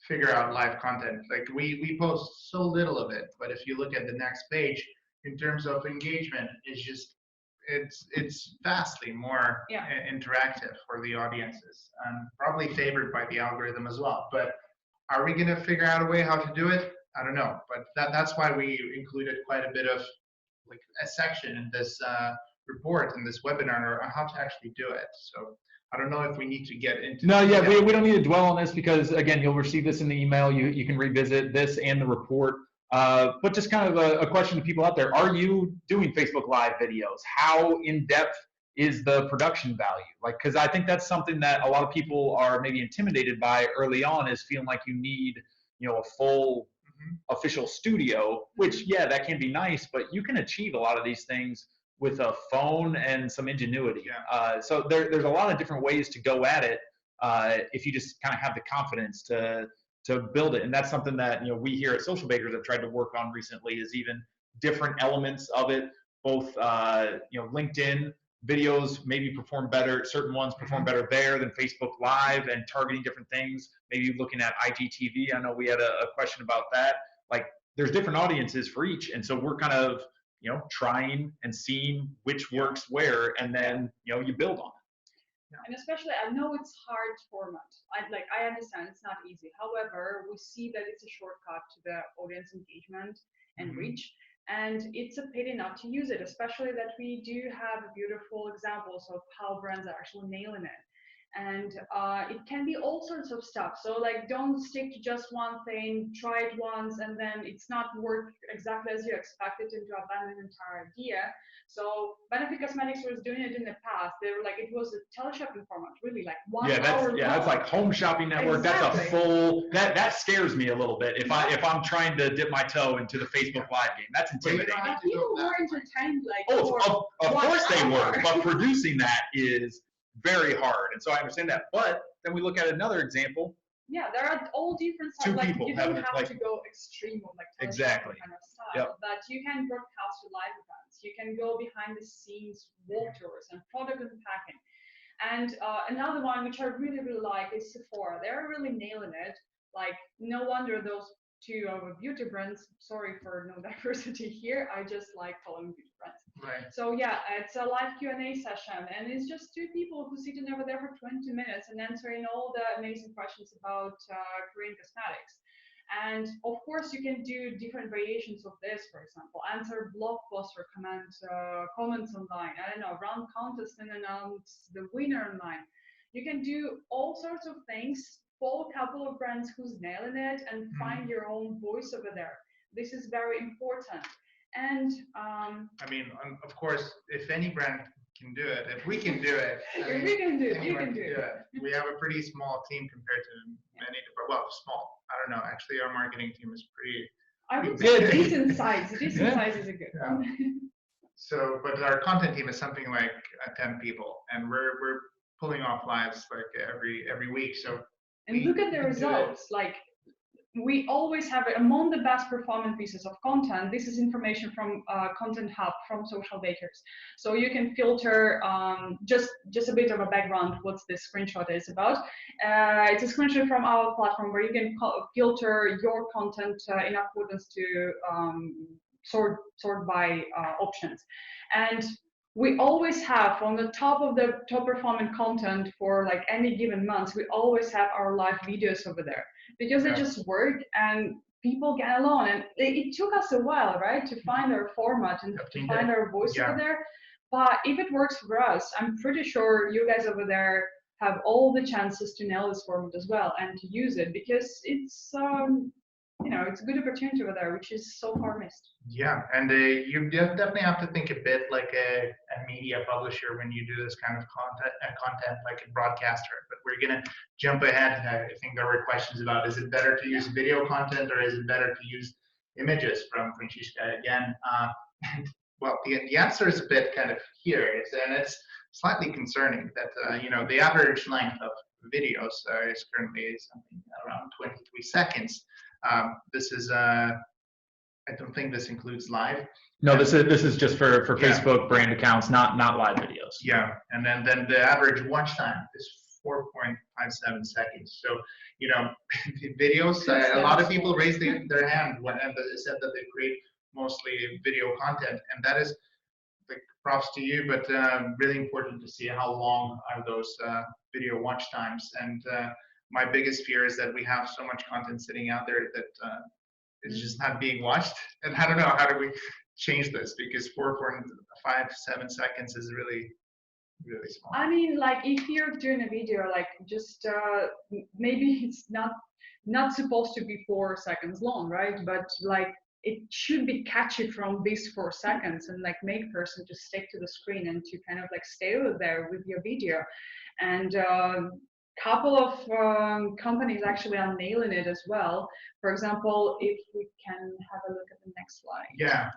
figure out live content. Like we post so little of it, but if you look at the next page, in terms of engagement, it's vastly more interactive for the audiences, and probably favored by the algorithm as well. But are we going to figure out a way how to do it? I don't know, but that's why we included quite a bit of like a section in this report in this webinar on how to actually do it. So I don't know if we need to get into No, yeah, we don't need to dwell on this because again, you'll receive this in the email. You can revisit this and the report But just kind of a question to people out there: are you doing Facebook Live videos? How in depth is the production value? Like, because I think that's something that a lot of people are maybe intimidated by early on, is feeling like you need, a full official studio. Which, yeah, that can be nice, but you can achieve a lot of these things with a phone and some ingenuity. So there's a lot of different ways to go at it if you just kind of have the confidence to build it. And that's something that we here at Social Bakers have tried to work on recently, is even different elements of it. Both LinkedIn videos maybe perform better, certain ones perform better there than Facebook Live, and targeting different things. Maybe looking at IGTV. I know we had a question about that. Like, there's different audiences for each, and so we're kind of trying and seeing which works where, and then you build on it. And especially, I know it's hard format. I understand it's not easy. However, we see that it's a shortcut to the audience engagement and reach. And it's a pity not to use it, especially that we do have beautiful examples of how brands are actually nailing it. And it can be all sorts of stuff. So don't stick to just one thing, try it once, and then it's not work exactly as you expected, and to abandon an entire idea. So Benefit Cosmetics was doing it in the past. They were it was a teleshopping format, really, 1 hour. That's like Home Shopping Network. Exactly. That's a full, that scares me a little bit. If I'm trying to dip my toe into the Facebook Live game, that's intimidating. People were entertained of course they were, but producing that is very hard, and so I understand that. But then we look at another example. Yeah, there are all different styles. You don't have to go extreme on exactly kind of style, but you can broadcast to live events. You can go behind the scenes walkthroughs and product unpacking. And another one which I really like is Sephora. They're really nailing it. No wonder those two of beauty brands. Sorry for no diversity here. I just like following beauty brands. Right. So yeah, it's a live Q&A session, and it's just two people who sit over there for 20 minutes and answering all the amazing questions about Korean cosmetics. And of course, you can do different variations of this. For example, answer blog posts or comments online. I don't know, run contests and announce the winner online. You can do all sorts of things. Follow a couple of brands who's nailing it, and find your own voice over there. This is very important. And I mean, of course, if any brand can do it, if we can do it, if we can do it, you anyone can do it. We have a pretty small team compared to many different. Well, small. I don't know. Actually, our marketing team is pretty. I would say decent size. Decent size is a good one. So, but our content team is something like 10 people, and we're pulling off lives every week. So. And look at the results. We always have among the best performing pieces of content. This is information from Content Hub from Social Bakers. So you can filter just a bit of a background what this screenshot is about. It's a screenshot from our platform where you can filter your content in accordance to sort by options. And we always have on the top of the top performing content for any given month, we always have our live videos over there, because they just work and people get along. And it took us a while, right, to find our format and to find our voice over there. But if it works for us, I'm pretty sure you guys over there have all the chances to nail this format as well and to use it, because it's it's a good opportunity over there, which is so far missed. Yeah, and you definitely have to think a bit like a media publisher when you do this kind of content like a broadcaster. But we're gonna jump ahead. I think there were questions about, is it better to use video content or is it better to use images from Francisca again? Well, the answer is a bit kind of here, and it's slightly concerning that the average length of videos is currently something around 23 seconds. This is I don't think this includes live. No, this is just for Facebook brand accounts, not live videos. Yeah, and then the average watch time is 4.57 seconds. So videos. A lot of people raise their hand when they said that they create mostly video content, and that is props to you, but really important to see how long are those video watch times. And my biggest fear is that we have so much content sitting out there that is just not being watched. And I don't know, how do we change this? Because 4.57 seconds is really small. I mean, if you're doing a video, just maybe it's not supposed to be 4 seconds long, right? But it should be catchy from these 4 seconds and like make person to stick to the screen and to kind of like stay there with your video. And couple of companies actually are nailing it as well. For example, if we can have a look at the next slide. Yeah.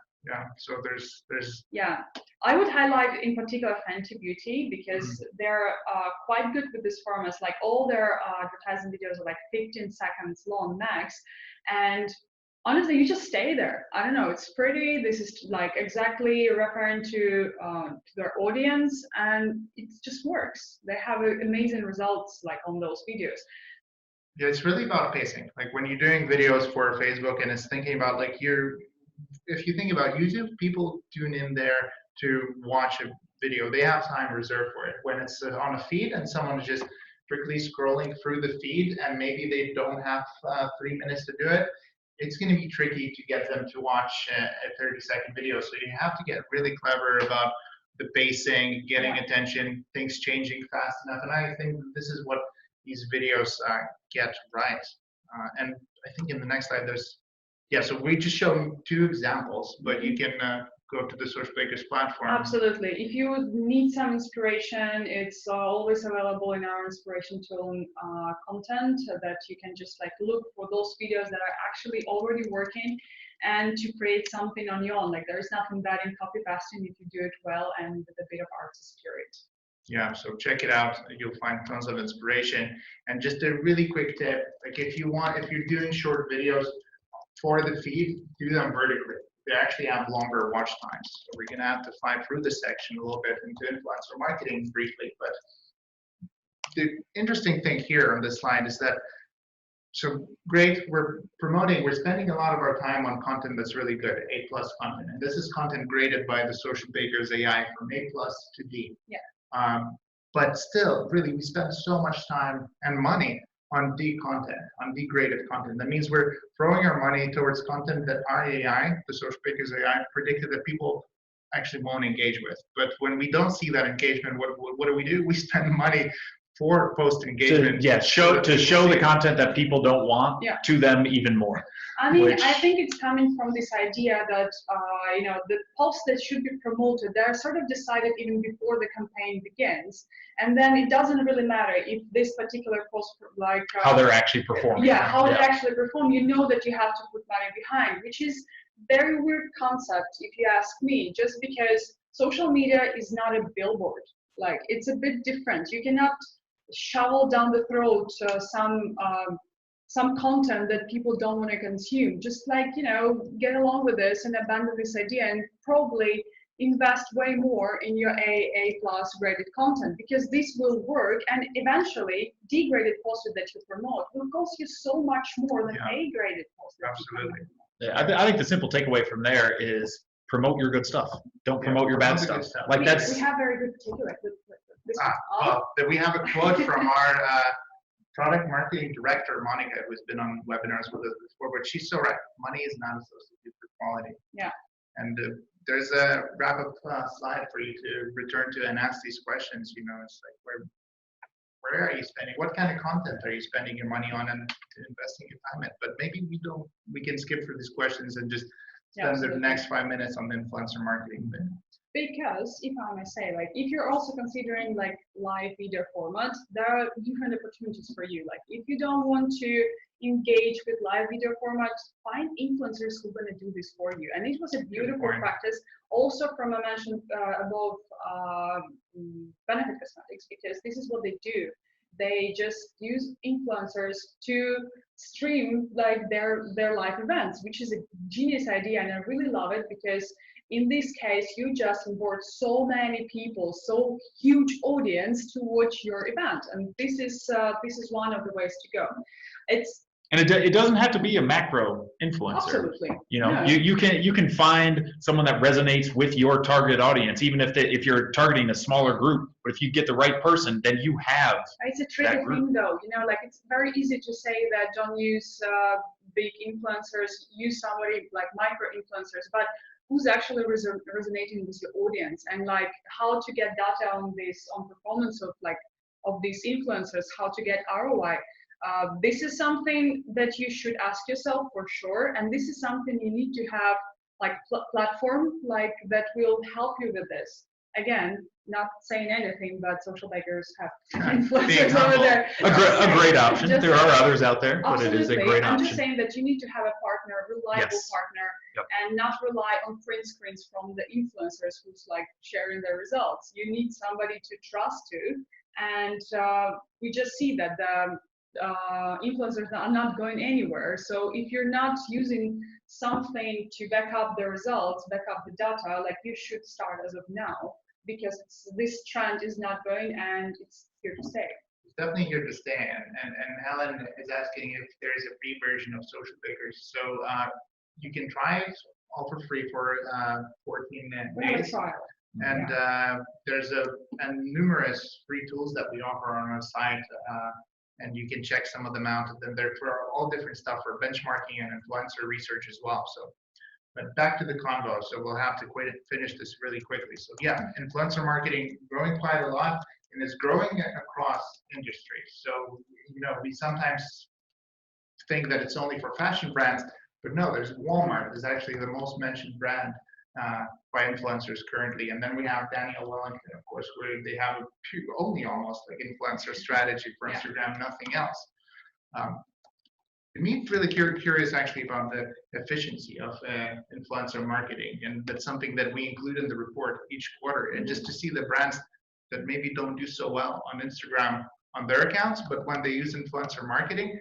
So there's. Yeah, I would highlight in particular Fenty Beauty because they're quite good with this format. Like all their advertising videos are like 15 seconds long max, and honestly, you just stay there. I don't know, it's pretty. This is like exactly referring to their audience, and it just works. They have amazing results like on those videos. Yeah, it's really about pacing. Like when you're doing videos for Facebook, and it's thinking about like if you think about YouTube, people tune in there to watch a video. They have time reserved for it. When it's on a feed and someone is just quickly scrolling through the feed and maybe they don't have 3 minutes to do it, it's going to be tricky to get them to watch a 30-second video. So you have to get really clever about the pacing, getting attention, things changing fast enough. And I think this is what these videos get right. And I think in the next slide, so we just show 2 examples, but you can go to the Socialbakers platform. Absolutely. If you need some inspiration, it's always available in our inspiration tool content that you can just like look for those videos that are actually already working and to create something on your own. Like there is nothing bad in copy pasting if you do it well and with a bit of artist spirit. Yeah, so check it out. You'll find tons of inspiration. And just a really quick tip, like if you're doing short videos for the feed, do them vertically. They actually have longer watch times. So we're gonna have to fly through this section a little bit into influencer marketing briefly. But the interesting thing here on this slide is that, so great, we're spending a lot of our time on content that's really good, A+ content. And this is content graded by the Socialbakers AI from A+ to D. Yeah. But still, really, we spend so much time and money on D content, on degraded content. That means we're throwing our money towards content that our AI, the Socialbakers AI, predicted that people actually won't engage with. But when we don't see that engagement, what do? We spend money for post engagement. To show the content that people don't want to them even more. I mean, I think it's coming from this idea that the posts that should be promoted, they're sort of decided even before the campaign begins, and then it doesn't really matter if this particular post, like how they're actually performing. Yeah, how they actually perform. You know that you have to put money behind, which is very weird concept if you ask me. Just because social media is not a billboard, like it's a bit different. You cannot shovel down the throat some content that people don't want to consume. Just like, get along with this and abandon this idea and probably invest way more in your A+ graded content, because this will work, and eventually degraded posts that you promote will cost you so much more than A-graded posts. Absolutely. Yeah, I think the simple takeaway from there is promote your good stuff. Don't promote your bad stuff. Like we have very good takeaway. We have a quote from our product marketing director, Monica, who's been on webinars with us before, but she's so right. Money is not a substitute for quality. Yeah. And there's a wrap-up slide for you to return to and ask these questions. It's like, where are you spending? What kind of content are you spending your money on and investing your time in? But maybe we can skip through these questions and just spend the next 5 minutes on the influencer marketing bit. Because if I may say, like, if you're also considering like live video format, there are different opportunities for you. Like, if you don't want to engage with live video format, find influencers who are going to do this for you. And it was a beautiful practice also from I mentioned above Benefit Cosmetics, because this is what they do. They just use influencers to stream like their live events, which is a genius idea, and I really love it because in this case you just onboard so many people, so huge audience to watch your event, and this is one of the ways to go. And it doesn't have to be a macro influencer. Absolutely. You can find someone that resonates with your targeted audience, even if you're targeting a smaller group. But if you get the right person, then you have. It's a tricky thing, though. Like it's very easy to say that don't use big influencers, use somebody like micro influencers, but who's actually resonating with your audience, and like how to get data on performance of these influencers, how to get ROI. This is something that you should ask yourself for sure, and this is something you need to have like platform like that will help you with this. Again, not saying anything, but social bakers have influencers over there. A great option. There are others out there, but it is a great I'm option. just saying that you need to have a partner, a reliable Yes. partner, Yep. and not rely on print screens from the influencers who's like sharing their results. You need somebody to trust to, and we just see that the influencers are not going anywhere. So if you're not using something to back up the results, back up the data, like you should start as of now, because this trend is not going and it's here to stay. It's definitely here to stay. And Helen is asking if there is a free version of Social Bakers. So you can try it all for free for 14 We have a days. trial. And there's numerous free tools that we offer on our site, and you can check some of them out. And they're for all different stuff for benchmarking and influencer research as well. So, but back to the convo. So we'll have to finish this really quickly. So yeah, influencer marketing growing quite a lot, and it's growing across industries. So we sometimes think that it's only for fashion brands, but no, there's Walmart is actually the most mentioned brand by influencers currently. And then we have Daniel Wellington, of course, where they have only almost like influencer strategy for Instagram, nothing else. Me, it's really curious actually about the efficiency of influencer marketing, and that's something that we include in the report each quarter. And just to see the brands that maybe don't do so well on Instagram on their accounts, but when they use influencer marketing,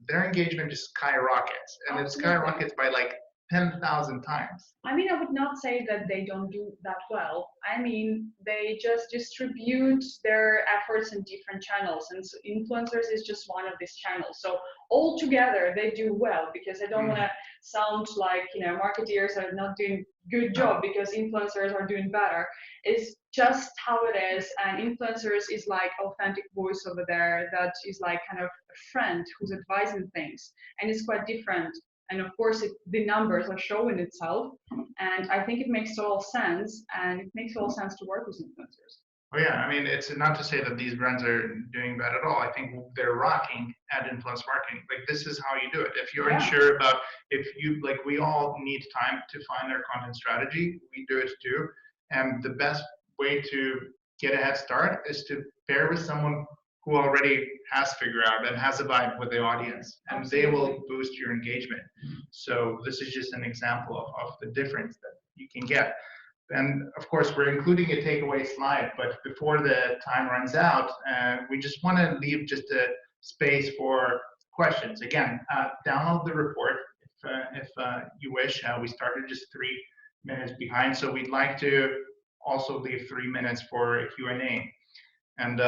their engagement just skyrockets, and it skyrockets by like 10,000 times. I mean, I would not say that they don't do that well. I mean, they just distribute their efforts in different channels, and so influencers is just one of these channels. So all together, they do well, because I don't want to sound like, marketeers are not doing good job because influencers are doing better. It's just how it is, and influencers is like authentic voice over there that is like kind of a friend who's advising things, and it's quite different. And of course, the numbers are showing itself, and I think it makes total sense, and it makes total sense to work with influencers. Oh yeah, I mean, it's not to say that these brands are doing bad at all. I think they're rocking at influence marketing. Like, this is how you do it. If you're unsure about, we all need time to find our content strategy. We do it too. And the best way to get a head start is to pair with someone who already has figured out and has a vibe with the audience, and they will boost your engagement. So this is just an example of the difference that you can get. And of course, we're including a takeaway slide, but before the time runs out, we just want to leave just a space for questions. Again, download the report if you wish. We started just 3 minutes behind, so we'd like to also leave 3 minutes for a Q&A. And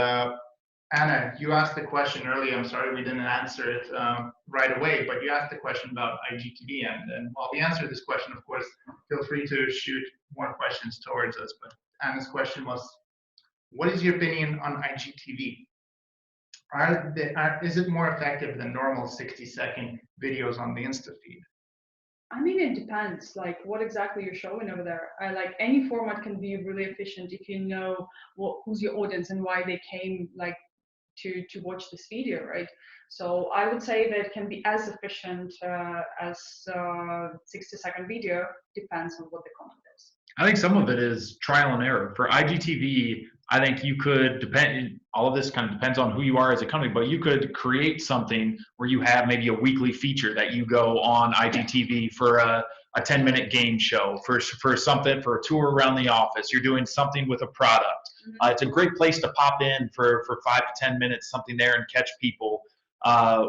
Anna, you asked the question earlier. I'm sorry we didn't answer it right away, but you asked the question about IGTV. And while we answer this question, of course, feel free to shoot more questions towards us. But Anna's question was, what is your opinion on IGTV? Is it more effective than normal 60-second videos on the Insta feed? I mean, it depends, like what exactly you're showing over there. Like any format can be really efficient if you know who's your audience and why they came like to watch this video, right? So I would say that it can be as efficient as 60-second video, depends on what the content is. I think some of it is trial and error. For IGTV, I think you could all of this kind of depends on who you are as a company, but you could create something where you have maybe a weekly feature that you go on IGTV for a 10-minute game show, for something, for a tour around the office. You're doing something with a product. It's a great place to pop in for 5 to 10 minutes, something there, and catch people.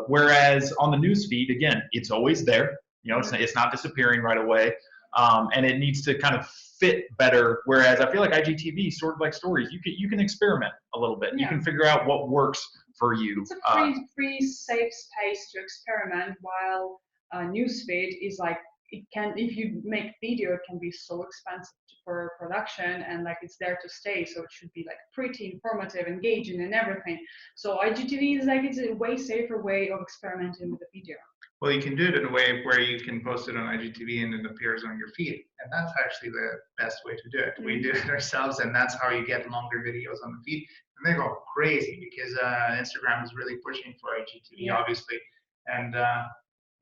Whereas on the news feed, again, it's always there. It's not disappearing right away. And it needs to kind of fit better. Whereas I feel like IGTV, sort of like stories, you can experiment a little bit. You can figure out what works for you. It's a free safe space to experiment, while newsfeed is like if you make video, it can be so expensive for production, and like it's there to stay. So it should be like pretty informative, engaging, and everything. So IGTV is like, it's a way safer way of experimenting with the video. Well, you can do it in a way where you can post it on IGTV and it appears on your feed. And that's actually the best way to do it. We do it ourselves, and that's how you get longer videos on the feed. And they go crazy because Instagram is really pushing for IGTV, obviously. And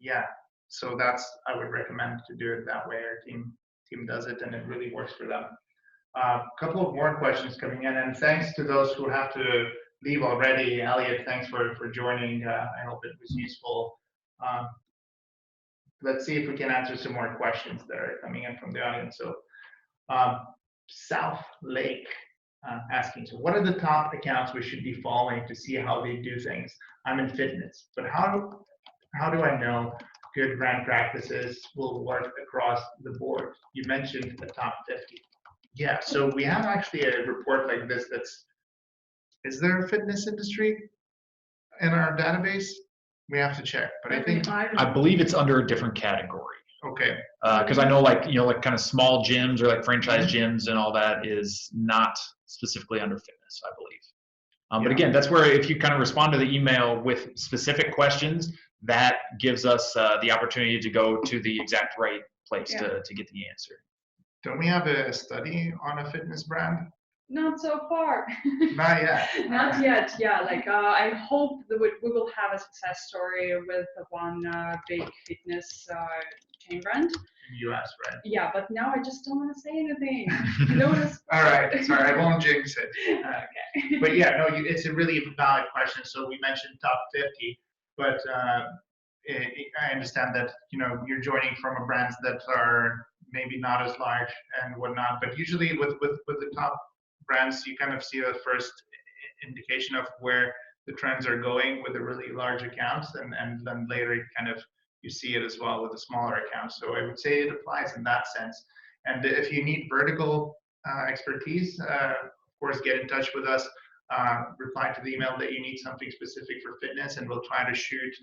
yeah, so I would recommend to do it that way. Our team does it, and it really works for them. A couple of more questions coming in, and thanks to those who have to leave already. Elliot, thanks for joining. I hope it was useful. Let's see if we can answer some more questions that are coming in from the audience. So South Lake asking, so what are the top accounts we should be following to see how they do things? I'm in fitness, but how do I know good brand practices will work across the board? You mentioned the top 50. Yeah, so we have actually a report like this is there a fitness industry in our database? We have to check, but I think, I believe it's under a different category. okay. Because I know, like, like kind of small gyms or like franchise gyms and all that is not specifically under fitness, I believe. But again, that's where if you kind of respond to the email with specific questions, that gives us the opportunity to go to the exact right place to get the answer. Don't we have a study on a fitness brand? Not so far. Not yet. Not yet. Yeah, like I hope that we will have a success story with one big fitness chain brand. US, right? Yeah, but now I just don't want to say anything. No one is. All right, sorry, I won't jinx it. Okay. But yeah, no, it's a really valid question. So we mentioned top 50, but I understand that you're joining from brands that are maybe not as large and whatnot. But usually with the top brands, you kind of see the first indication of where the trends are going with the really large accounts, and then later you see it as well with the smaller accounts. So I would say it applies in that sense. And if you need vertical expertise, of course, get in touch with us. Reply to the email that you need something specific for fitness, and we'll try to shoot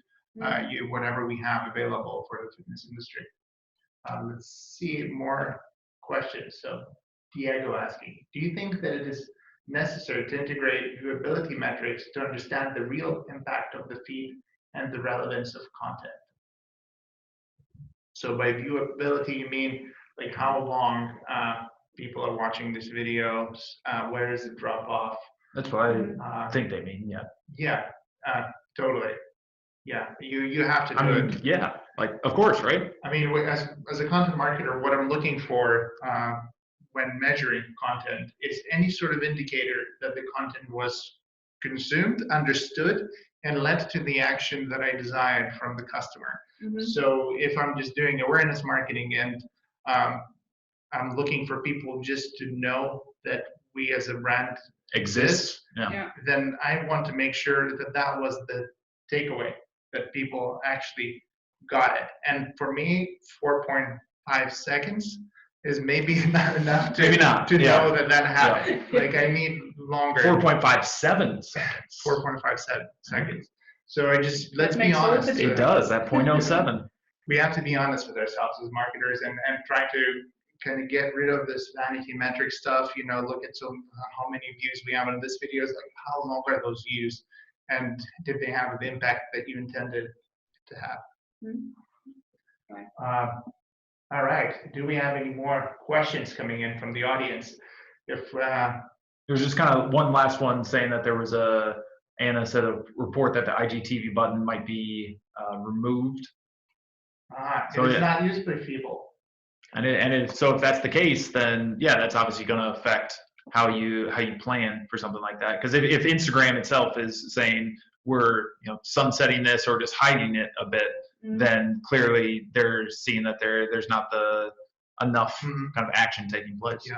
you whatever we have available for the fitness industry. Let's see more questions. So Diego asking, do you think that it is necessary to integrate viewability metrics to understand the real impact of the feed and the relevance of content? So by viewability, you mean like how long people are watching this video, where does it drop off? That's what I think they mean, yeah. Yeah, totally. Yeah, you have to do it. Yeah, like, of course, right? I mean, as a content marketer, what I'm looking for when measuring content is any sort of indicator that the content was consumed, understood, and led to the action that I desired from the customer. So if I'm just doing awareness marketing and I'm looking for people just to know that we as a brand exist, then I want to make sure that that was the takeaway, that people actually got it. And for me, 4.5 seconds is maybe not enough to know that happened. Like I need longer. 4.57 seconds. 4.57 seconds. So let's be honest. It does, that 0.07. We have to be honest with ourselves as marketers and try to kind of get rid of this vanity metric stuff, look at how many views we have on this video, like how long are those views and did they have the impact that you intended to have? All right, do we have any more questions coming in from the audience? If there's just kind of one last one saying that there was Anna said a report that the IGTV button might be removed. So it's not used by people. So if that's the case, then yeah, that's obviously going to affect how you plan for something like that. Because if Instagram itself is saying we're sunsetting this or just hiding it a bit, then clearly they're seeing that there's not enough kind of action taking place.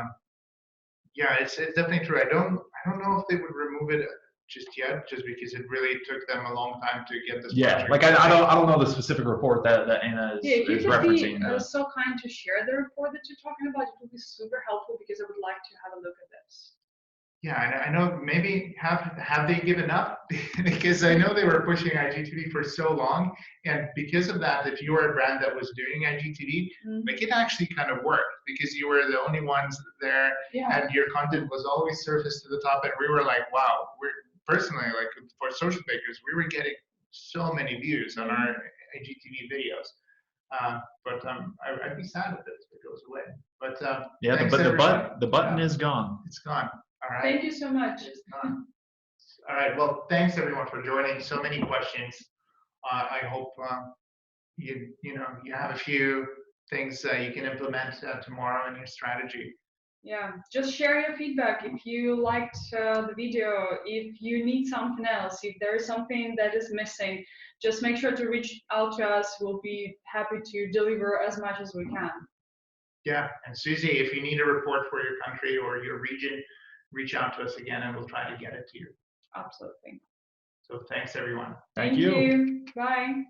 Yeah, it's definitely true. I don't know if they would remove it just yet, just because it really took them a long time to get this. Yeah, like I don't know the specific report that Anna is referencing. If you could be so kind to share the report that you're talking about, it would be super helpful because I would like to have a look at this. Yeah, I know. Maybe have they given up? Because I know they were pushing IGTV for so long, and because of that, if you were a brand that was doing IGTV, like it actually kind of worked because you were the only ones there, Yeah. and your content was always surfaced to the top. And we were like, wow, we're personally like for Social Bakers, we were getting so many views on our IGTV videos. But I'd be sad if it goes away. But Yeah, thanks, but everyone. the button is gone. It's gone. All right. Thank you so much. It's gone. All right. Well, thanks everyone for joining. So many questions. I hope you know you have a few things you can implement tomorrow in your strategy. Yeah, just share your feedback if you liked the video, if you need something else, if there is something that is missing, just make sure to reach out to us. We'll be happy to deliver as much as we can. Yeah, and Susie, if you need a report for your country or your region, reach out to us again and we'll try to get it to you. Absolutely. So thanks everyone. Thank you. Bye.